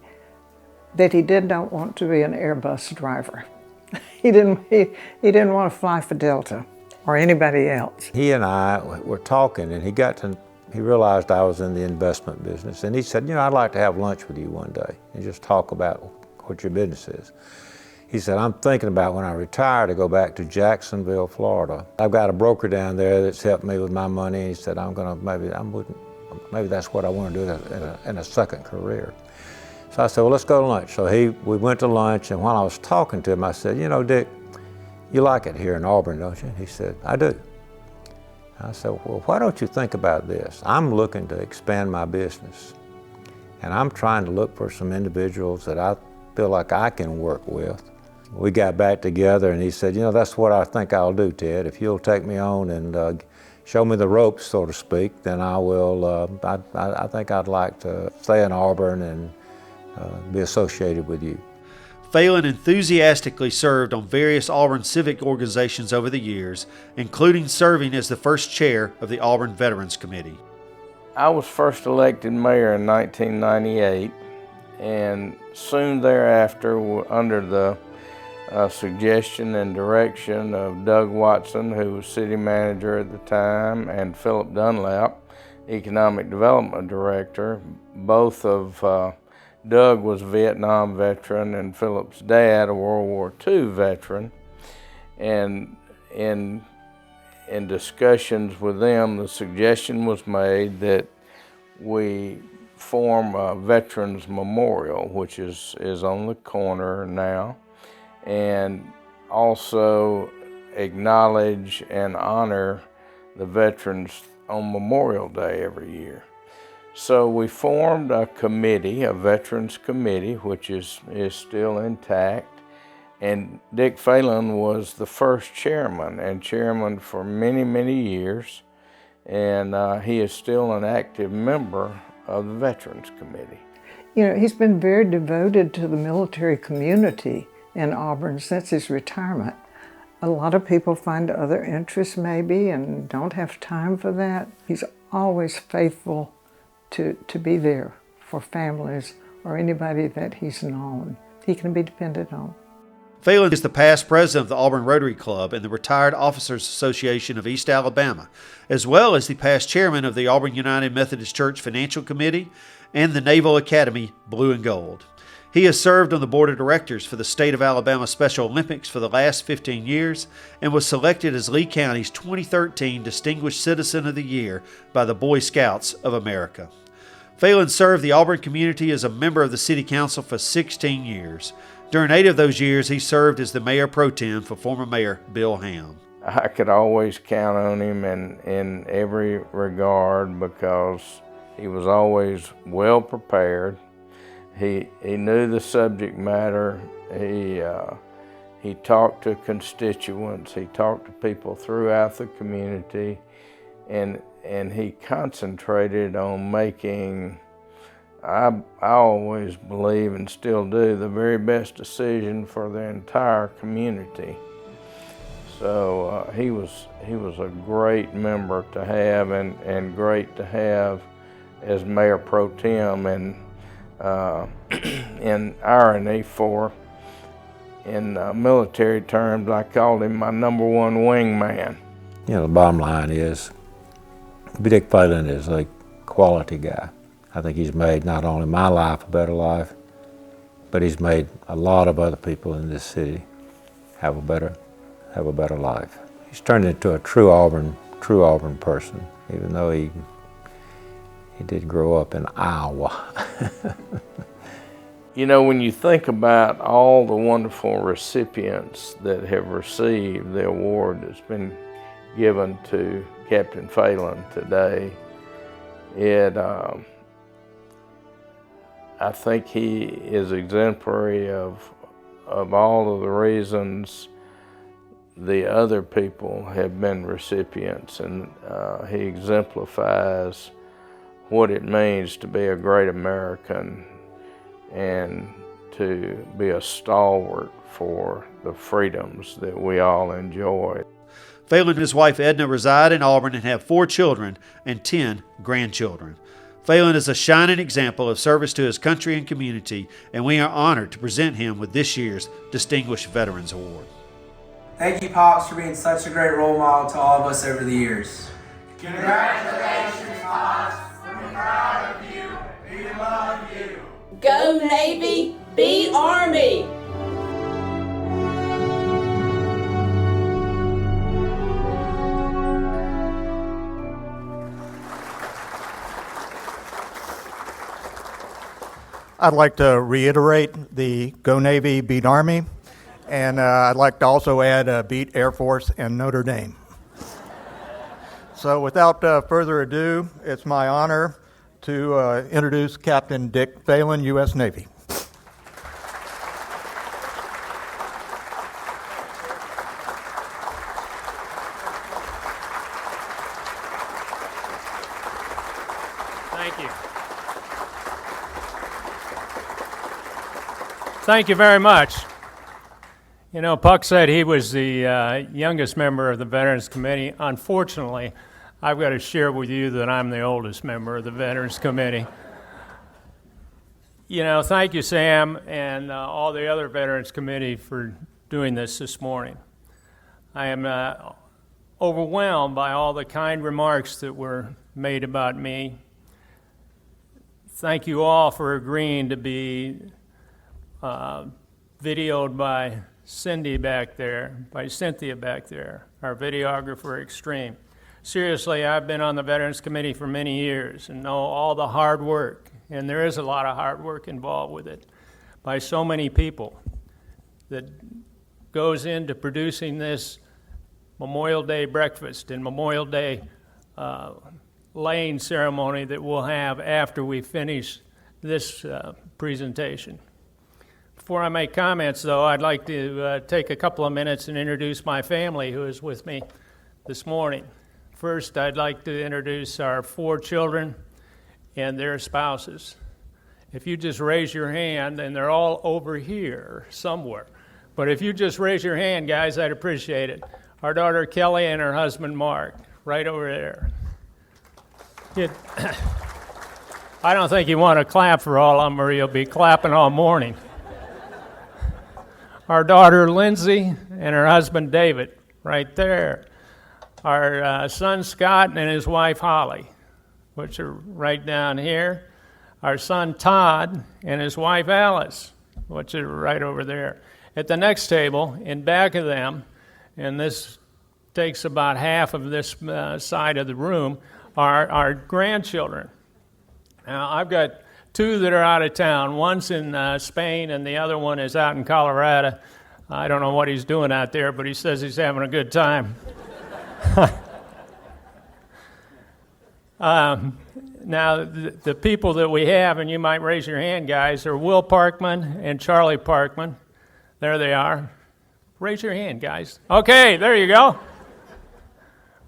that he did not want to be an Airbus driver. He didn't want to fly for Delta or anybody else. He and I were talking, and he realized I was in the investment business, and he said, I'd like to have lunch with you one day and just talk about what your business is. He said, I'm thinking about when I retire to go back to Jacksonville, Florida. I've got a broker down there that's helped me with my money, and he said, maybe that's what I want to do in a second career. So I said, well, let's go to lunch. So we went to lunch, and while I was talking to him, I said, Dick, you like it here in Auburn, don't you? He said, I do. I said, well, why don't you think about this? I'm looking to expand my business, and I'm trying to look for some individuals that I feel like I can work with. We got back together, and he said, that's what I think I'll do, Ted. If you'll take me on and show me the ropes, so to speak, then I will, I think I'd like to stay in Auburn and be associated with you. Phelan enthusiastically served on various Auburn civic organizations over the years, including serving as the first chair of the Auburn Veterans Committee. I was first elected mayor in 1998, and soon thereafter, under the suggestion and direction of Doug Watson, who was city manager at the time, and Philip Dunlap, economic development director, both of Doug was a Vietnam veteran, and Philip's dad, a World War II veteran. And in discussions with them, the suggestion was made that we form a Veterans Memorial, which is on the corner now, and also acknowledge and honor the veterans on Memorial Day every year. So we formed a committee, a veterans committee, which is still intact. And Dick Phelan was the first chairman, and chairman for many, many years. And he is still an active member of the Veterans Committee. He's been very devoted to the military community in Auburn since his retirement. A lot of people find other interests maybe and don't have time for that. He's always faithful to be there for families or anybody that he's known. He can be depended on. Phelan is the past president of the Auburn Rotary Club and the Retired Officers Association of East Alabama, as well as the past chairman of the Auburn United Methodist Church Financial Committee and the Naval Academy Blue and Gold. He has served on the board of directors for the State of Alabama Special Olympics for the last 15 years and was selected as Lee County's 2013 Distinguished Citizen of the Year by the Boy Scouts of America. Phelan served the Auburn community as a member of the City Council for 16 years. During 8 of those years, he served as the Mayor Pro Tem for former Mayor Bill Ham. I could always count on him in every regard because he was always well prepared. He knew the subject matter. He talked to constituents. He talked to people throughout the community, and he concentrated on making, I always believe and still do, the very best decision for the entire community. So he was a great member to have and great to have as Mayor Pro Tem. And in irony in military terms, I called him my number one wingman. You know, the bottom line is Dick Phelan is a quality guy. I think he's made not only my life a better life, but he's made a lot of other people in this city have a better life. He's turned into a true Auburn person, even though he did grow up in Iowa. You know, when you think about all the wonderful recipients that have received the award that's been given to Captain Phelan today, I think he is exemplary of all of the reasons the other people have been recipients, and he exemplifies what it means to be a great American and to be a stalwart for the freedoms that we all enjoy. Phelan and his wife Edna reside in Auburn and have 4 children and 10 grandchildren. Phelan is a shining example of service to his country and community, and we are honored to present him with this year's Distinguished Veterans Award. Thank you, Pops, for being such a great role model to all of us over the years. Congratulations, Pops. We're proud of you. We love you. Go Navy, be Army. I'd like to reiterate the Go Navy, Beat Army, and I'd like to also add Beat Air Force and Notre Dame. So without further ado, it's my honor to introduce Captain Dick Phelan, U.S. Navy. Thank you. Thank you very much. You know, Puck said he was the youngest member of the Veterans Committee. Unfortunately, I've got to share with you that I'm the oldest member of the Veterans Committee. You know, thank you, Sam, and all the other Veterans Committee for doing this morning. I am overwhelmed by all the kind remarks that were made about me. Thank you all for agreeing to be videoed by Cynthia back there, our videographer extreme. Seriously, I've been on the Veterans Committee for many years and know all the hard work, and there is a lot of hard work involved with it, by so many people that goes into producing this Memorial Day breakfast and Memorial Day laying ceremony that we'll have after we finish this presentation. Before I make comments, though, I'd like to take a couple of minutes and introduce my family who is with me this morning. First, I'd like to introduce our 4 children and their spouses. If you just raise your hand, and they're all over here somewhere, But if you just raise your hand, guys, I'd appreciate it. Our daughter Kelly and her husband Mark, right over there. I don't think you want to clap for all of them or you'll be clapping all morning. Our daughter Lindsay and her husband David, right there. Our son Scott and his wife Holly, which are right down here. Our son Todd and his wife Alice, which are right over there. At the next table, in back of them, and this takes about half of this side of the room, are our grandchildren. Now, I've got two that are out of town. One's in Spain, and the other one is out in Colorado. I don't know what he's doing out there, but he says he's having a good time. Now, the people that we have, and you might raise your hand, guys, are Will Parkman and Charlie Parkman. There they are. Raise your hand, guys. Okay, there you go.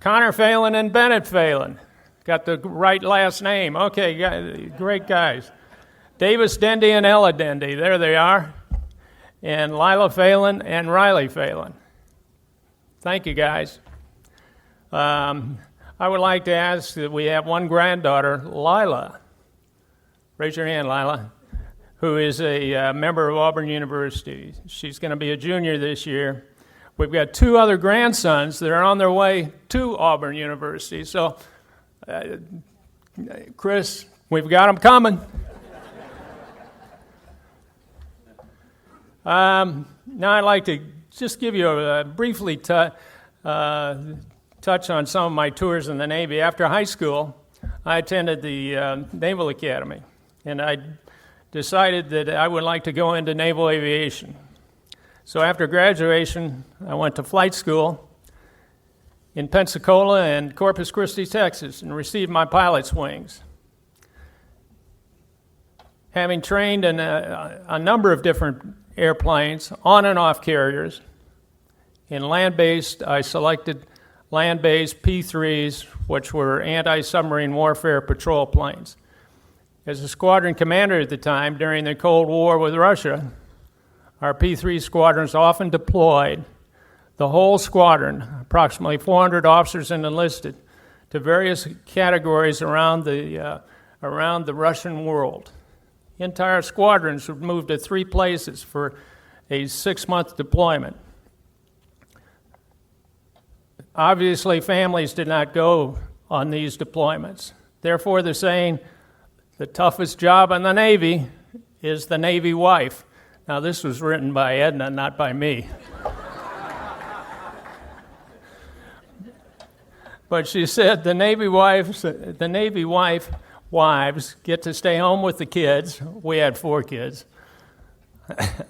Connor Phelan and Bennett Phelan. Got the right last name. Okay, great guys. Davis Dendy and Ella Dendy. There they are. And Lila Phelan and Riley Phelan. Thank you, guys. I would like to ask that we have one granddaughter, Lila. Raise your hand, Lila, who is a member of Auburn University. She's going to be a junior this year. We've got two other grandsons that are on their way to Auburn University. So, Chris, we've got them coming. Now I'd like to just give you a briefly touch on some of my tours in the Navy. After high school, I attended the Naval Academy, and I decided that I would like to go into naval aviation. So after graduation, I went to flight school in Pensacola and Corpus Christi, Texas, and received my pilot's wings. Having trained in a number of different airplanes, on and off carriers, in land-based, I selected land-based P-3s, which were anti-submarine warfare patrol planes. As a squadron commander at the time, during the Cold War with Russia, our P-3 squadrons often deployed the whole squadron, approximately 400 officers and enlisted, to various categories around the Russian world. Entire squadrons would move to 3 places for a 6-month deployment. Obviously, families did not go on these deployments. Therefore, the saying, the toughest job in the Navy is the Navy wife. Now, this was written by Edna, not by me. But she said the Navy wives get to stay home with the kids. We had 4 kids.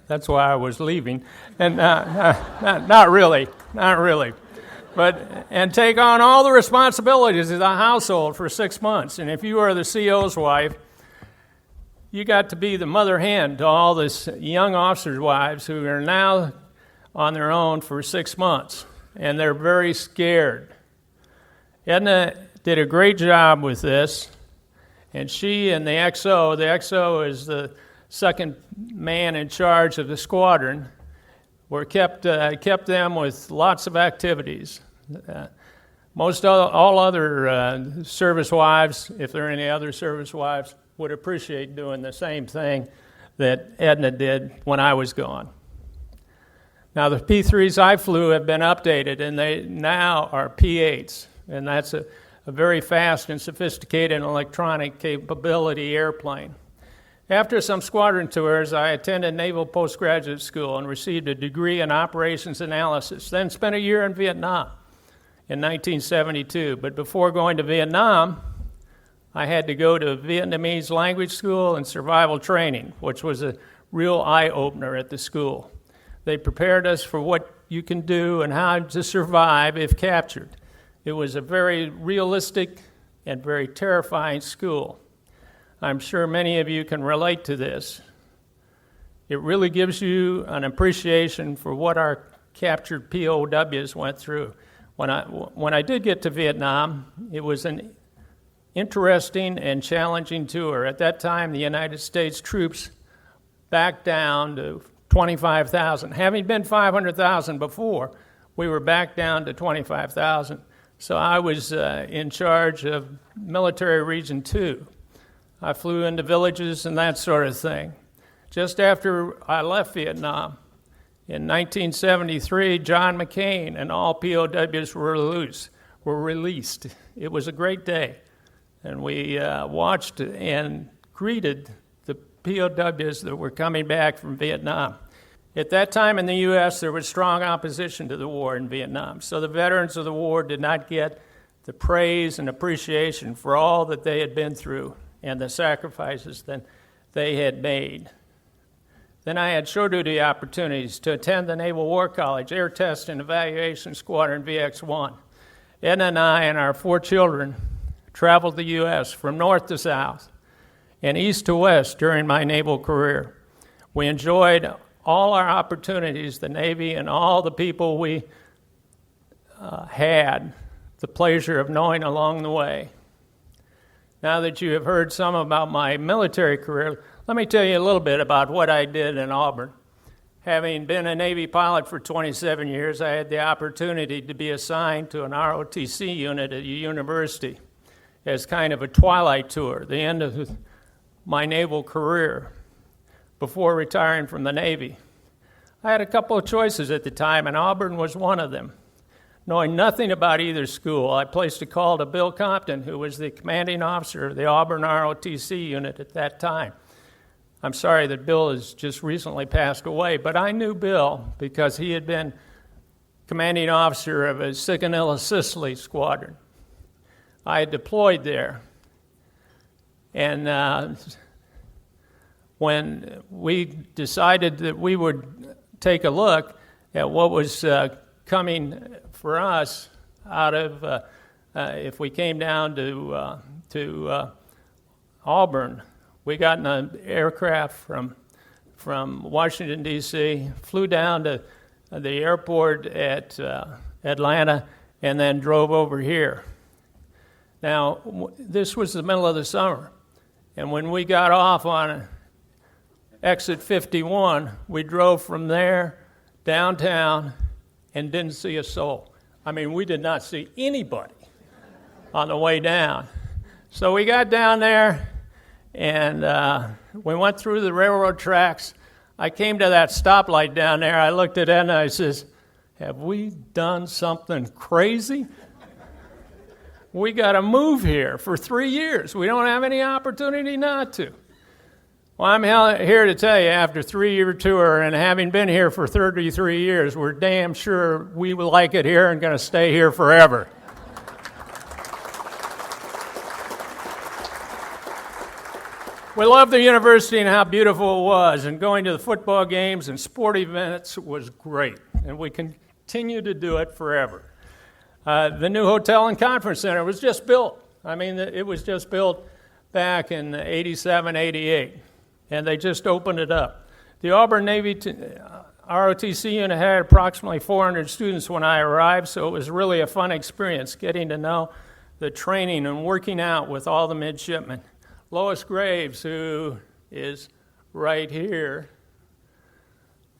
That's why I was leaving. And not really. And take on all the responsibilities of the household for 6 months. And if you are the CO's wife, you got to be the mother hen to all these young officers' wives who are now on their own for 6 months. And they're very scared. Edna did a great job with this. And she and the XO is the second man in charge of the squadron, kept them with lots of activities. All other service wives, if there are any other service wives, would appreciate doing the same thing that Edna did when I was gone. Now, the P-3s I flew have been updated, and they now are P-8s, and that's a very fast and sophisticated electronic capability airplane. After some squadron tours, I attended Naval Postgraduate School and received a degree in operations analysis, then spent a year in Vietnam in 1972. But before going to Vietnam, I had to go to Vietnamese language school and survival training, which was a real eye-opener at the school. They prepared us for what you can do and how to survive if captured. It was a very realistic and very terrifying school. I'm sure many of you can relate to this. It really gives you an appreciation for what our captured POWs went through. When I did get to Vietnam, it was an interesting and challenging tour. At that time, the United States troops backed down to 25,000. Having been 500,000 before, we were back down to 25,000. So I was in charge of Military Region 2. I flew into villages and that sort of thing. Just after I left Vietnam, in 1973, John McCain and all POWs were released. It was a great day, and we watched and greeted the POWs that were coming back from Vietnam. At that time in the U.S., there was strong opposition to the war in Vietnam, so the veterans of the war did not get the praise and appreciation for all that they had been through and the sacrifices that they had made. Then I had shore duty opportunities to attend the Naval War College Air Test and Evaluation Squadron VX-1. Edna and I and our 4 children traveled the U.S. from north to south and east to west during my naval career. We enjoyed all our opportunities, the Navy and all the people we had the pleasure of knowing along the way. Now that you have heard some about my military career, let me tell you a little bit about what I did in Auburn. Having been a Navy pilot for 27 years, I had the opportunity to be assigned to an ROTC unit at a university as kind of a twilight tour, the end of my naval career, before retiring from the Navy. I had a couple of choices at the time, and Auburn was one of them. Knowing nothing about either school, I placed a call to Bill Compton, who was the commanding officer of the Auburn ROTC unit at that time. I'm sorry that Bill has just recently passed away, but I knew Bill because he had been commanding officer of a Sigonella Sicily squadron. I had deployed there. And when we decided that we would take a look at what was coming for us out of, if we came down to Auburn, we got in an aircraft from Washington, D.C., flew down to the airport at Atlanta, and then drove over here. Now, this was the middle of the summer, and when we got off on exit 51, we drove from there downtown and didn't see a soul. I mean, we did not see anybody on the way down. So we got down there, and we went through the railroad tracks. I came to that stoplight down there. I looked at Edna, I says, have we done something crazy? We got to move here for 3 years. We don't have any opportunity not to. Well, I'm here to tell you, after a 3-year tour and having been here for 33 years, we're damn sure we like it here and going to stay here forever. We loved the university and how beautiful it was, and going to the football games and sport events was great, and we continue to do it forever. The new hotel and conference center was just built. I mean, it was just built back in 87, 88. And they just opened it up. The Auburn Navy ROTC unit had approximately 400 students when I arrived, so it was really a fun experience getting to know the training and working out with all the midshipmen. Lois Graves, who is right here,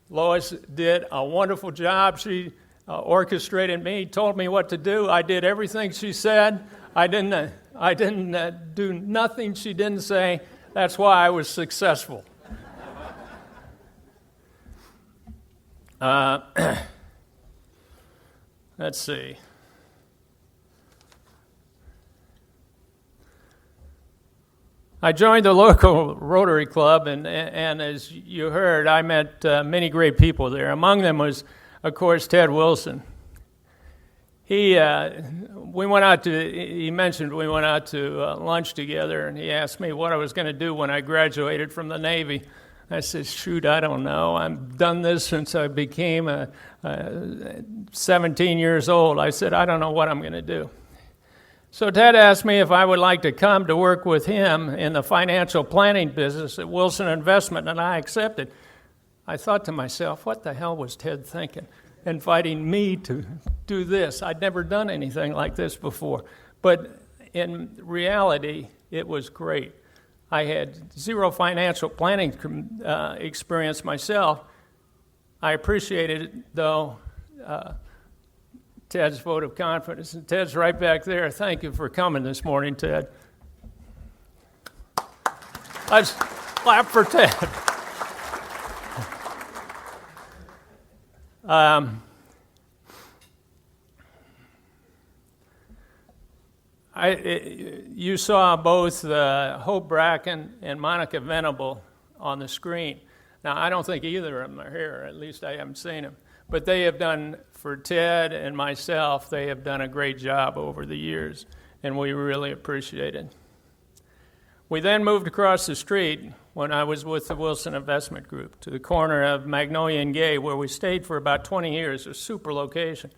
Lois did a wonderful job. She orchestrated me, told me what to do. I did everything she said. I didn't do nothing she didn't say. That's why I was successful. Let's see. I joined the local Rotary Club, and as you heard, I met many great people there. Among them was, of course, Ted Wilson. He mentioned we went out to lunch together, and he asked me what I was going to do when I graduated from the Navy. I said, shoot, I don't know. I've done this since I became 17 years old. I said, I don't know what I'm going to do. So Ted asked me if I would like to come to work with him in the financial planning business at Wilson Investment, and I accepted. I thought to myself, what the hell was Ted thinking? Inviting me to do this. I'd never done anything like this before. But in reality, it was great. I had zero financial planning experience myself, I appreciated, though, Ted's vote of confidence. And Ted's right back there. Thank you for coming this morning, Ted. Let's clap for Ted. You saw both Hope Bracken and Monica Venable on the screen. Now, I don't think either of them are here, at least I haven't seen them. But they have done, for Ted and myself, they have done a great job over the years, and we really appreciate it. We then moved across the street when I was with the Wilson Investment Group to the corner of Magnolia and Gay, where we stayed for about 20 years, a super location.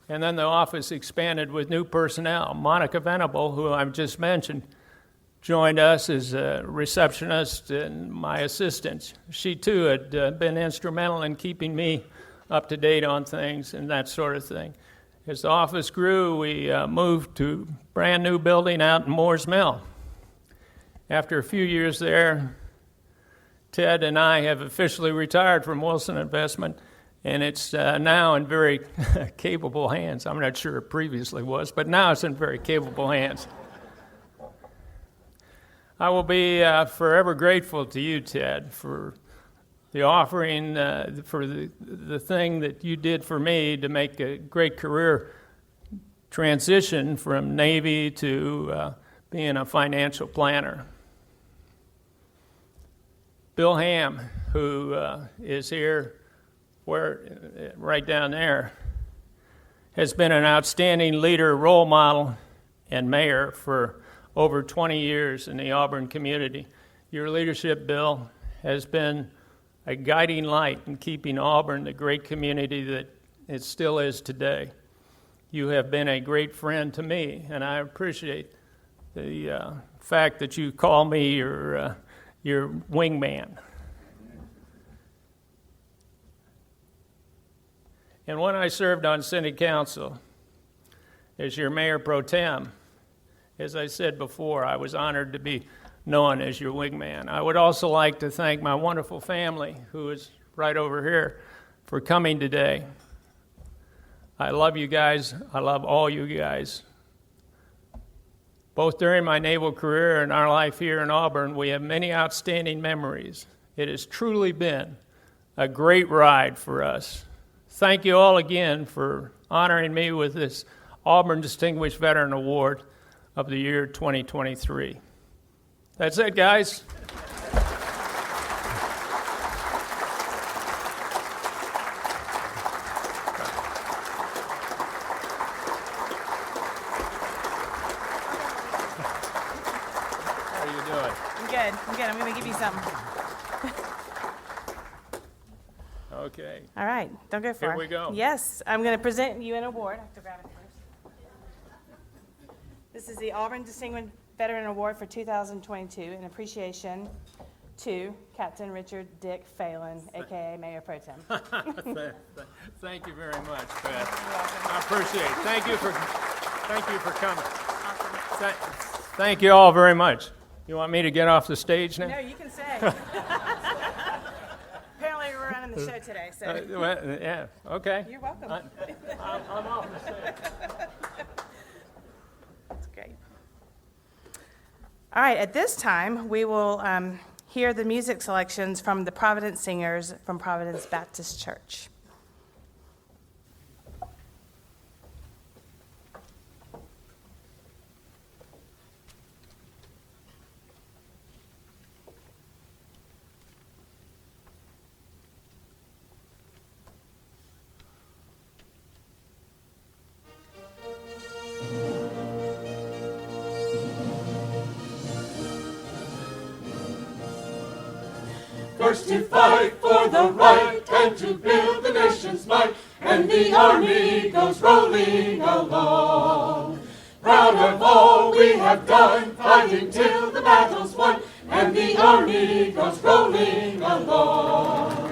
And then the office expanded with new personnel. Monica Venable, who I've just mentioned, joined us as a receptionist and my assistant. She, too, had been instrumental in keeping me up to date on things and that sort of thing. As the office grew, we moved to a brand new building out in Moores Mill. After a few years there, Ted and I have officially retired from Wilson Investment, and it's now in very capable hands. I'm not sure it previously was, but now it's in very capable hands. I will be forever grateful to you, Ted, for the offering, for the thing that you did for me to make a great career transition from Navy to being a financial planner. Bill Ham, who is here, right down there, has been an outstanding leader, role model, and mayor for over 20 years in the Auburn community. Your leadership, Bill, has been a guiding light in keeping Auburn the great community that it still is today. You have been a great friend to me, and I appreciate the fact that you call me your wingman. And when I served on city council as your mayor pro tem, as I said before, I was honored to be known as your wingman. I would also like to thank my wonderful family, who is right over here, for coming today. I love you guys. I love all you guys. Both during my naval career and our life here in Auburn, we have many outstanding memories. It has truly been a great ride for us. Thank you all again for honoring me with this Auburn Distinguished Veteran Award of the year 2023. That's it, guys. How are you doing? I'm good. I'm going to give you something. Okay. All right. Don't go far. Here we go. Yes. I'm going to present you an award. I have to grab it first. This is the Auburn Distinguished Veteran Award for 2022 in appreciation to Captain Richard Dick Phelan, a.k.a. Mayor Pro Tem. Thank you very much, Beth. I appreciate it. Thank you for coming. Awesome. Thank you all very much. You want me to get off the stage now? No, you can stay. Apparently we're running the show today, so. Well, yeah, okay. You're welcome. I'm off the stage. That's great. All right, at this time, we will hear the music selections from the Providence Singers from Providence Baptist Church. First to fight for the right and to build the nation's might, and the army goes rolling along. Proud of all we have done, fighting till the battle's won, and the army goes rolling along.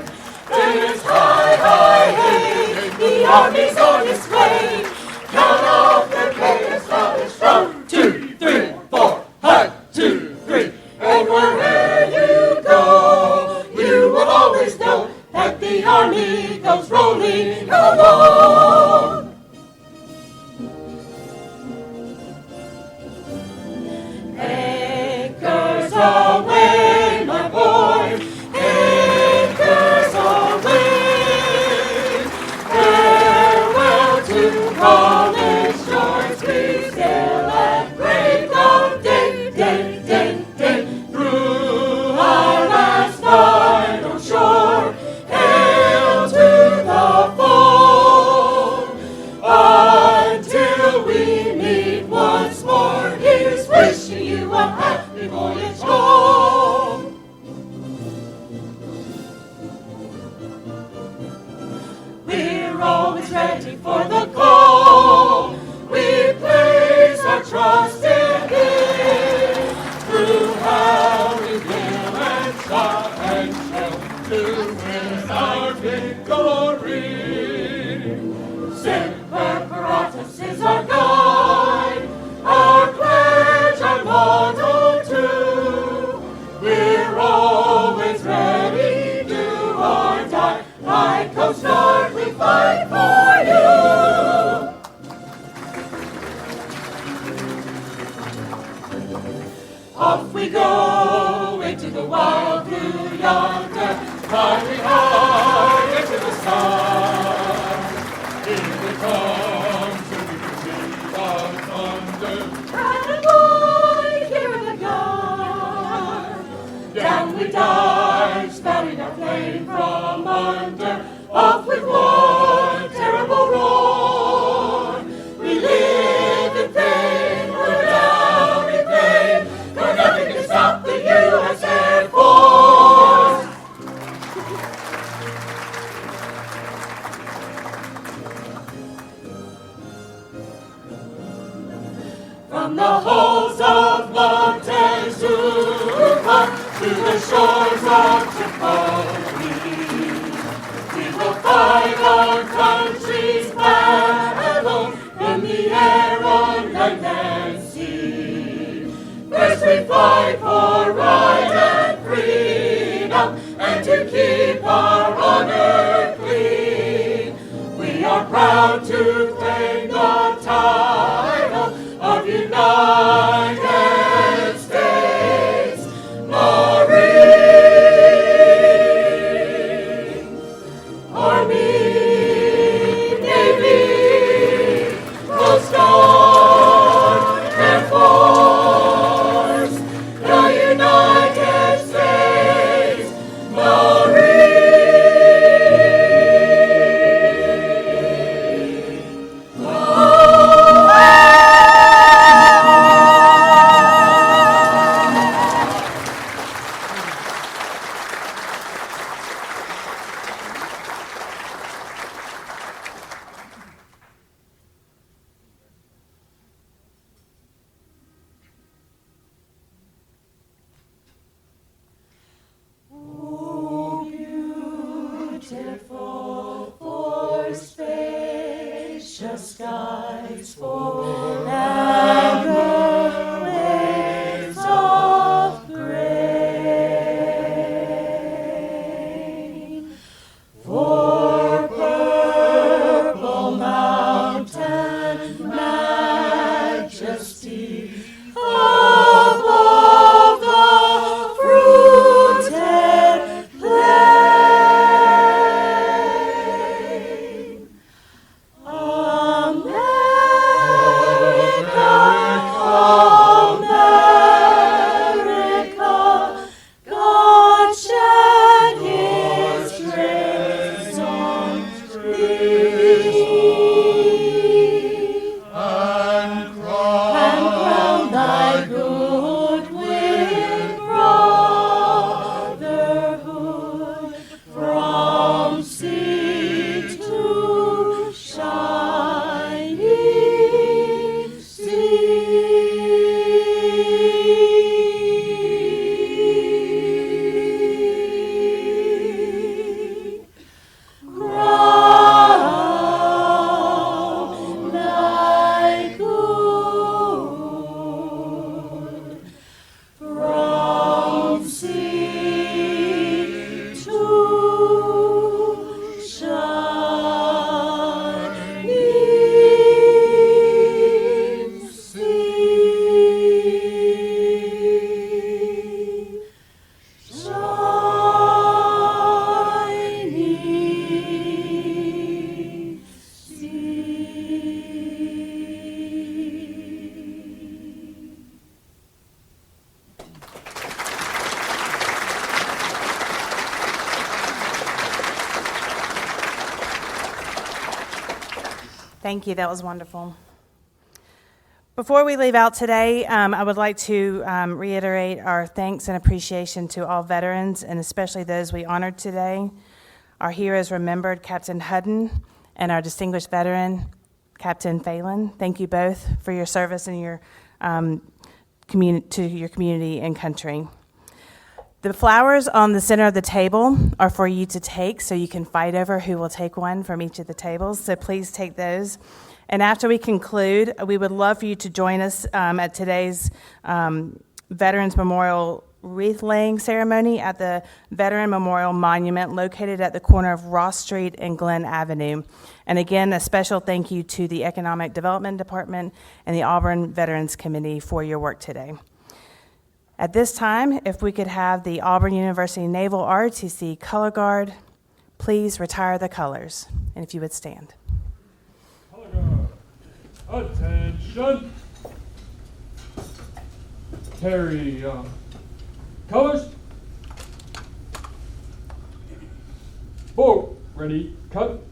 It is high, high, hey, the army's on its way. Count off the players from the strong. 2, 3, 4, 1, 2, 3, and wherever you go, you will always know that the army go into the wild blue yonder, climbing high into the sun. Here they come, so we can see our thunder. Cannonball, hear the gun. Down we dive, spouting our flame from under, off with one terrible roar. We live in pain, we're down in pain, for nothing can stop the U.S. Air Force. From the halls of Montezuma to the shores of Tripoli, we will fight our country's battle in the air, on land and sea. First we fight for right and freedom, and to keep our honor clean. We are proud to claim the title of United States Marine. Army, Navy, Coast Guard, Air Force, the United States Marine. Beautiful for spacious skies, for amber waves of grain, for purple mountain majesty above the fruited plain. America, America, God shed His grace on thee, and crown thy good with brotherhood from sea to shining sea. Crown thy good from sea to shining sea. Shining sea. Thank you. That was wonderful. Before we leave out today, I would like to reiterate our thanks and appreciation to all veterans, and especially those we honored today. Our heroes remembered, Captain Hudden, and our distinguished veteran, Captain Phelan. Thank you both for your service and your to your community and country. The flowers on the center of the table are for you to take, so you can fight over who will take one from each of the tables. So please take those. And after we conclude, we would love for you to join us at today's Veterans Memorial wreath laying ceremony at the Veteran Memorial Monument located at the corner of Ross Street and Glen Avenue. And again, a special thank you to the Economic Development Department and the Auburn Veterans Committee for your work today. At this time, if we could have the Auburn University Naval ROTC Color Guard, please retire the colors. And if you would stand. Color guard. Attention. Carry colors. Forward. Ready. Cut.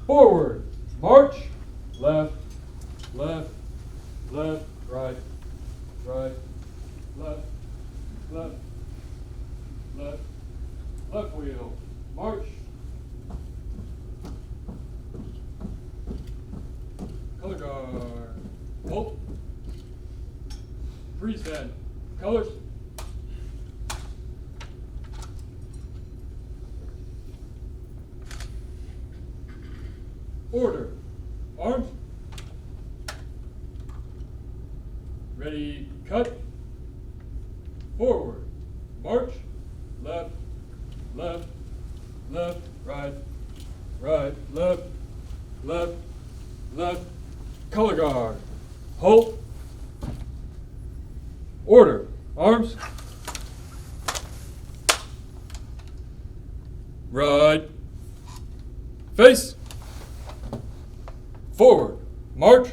Forward. March. Left. Left. Left. Right. Right. Left. Left. Left. Left wheel. March. Color guard. Halt. Freeze stand. Colors. Order. Arms. Ready. Cut. Forward. March. Left. Left. Left. Right. Right. Left. Left. Left. Color guard. Halt. Order. Arms. Right. Face. Forward. March.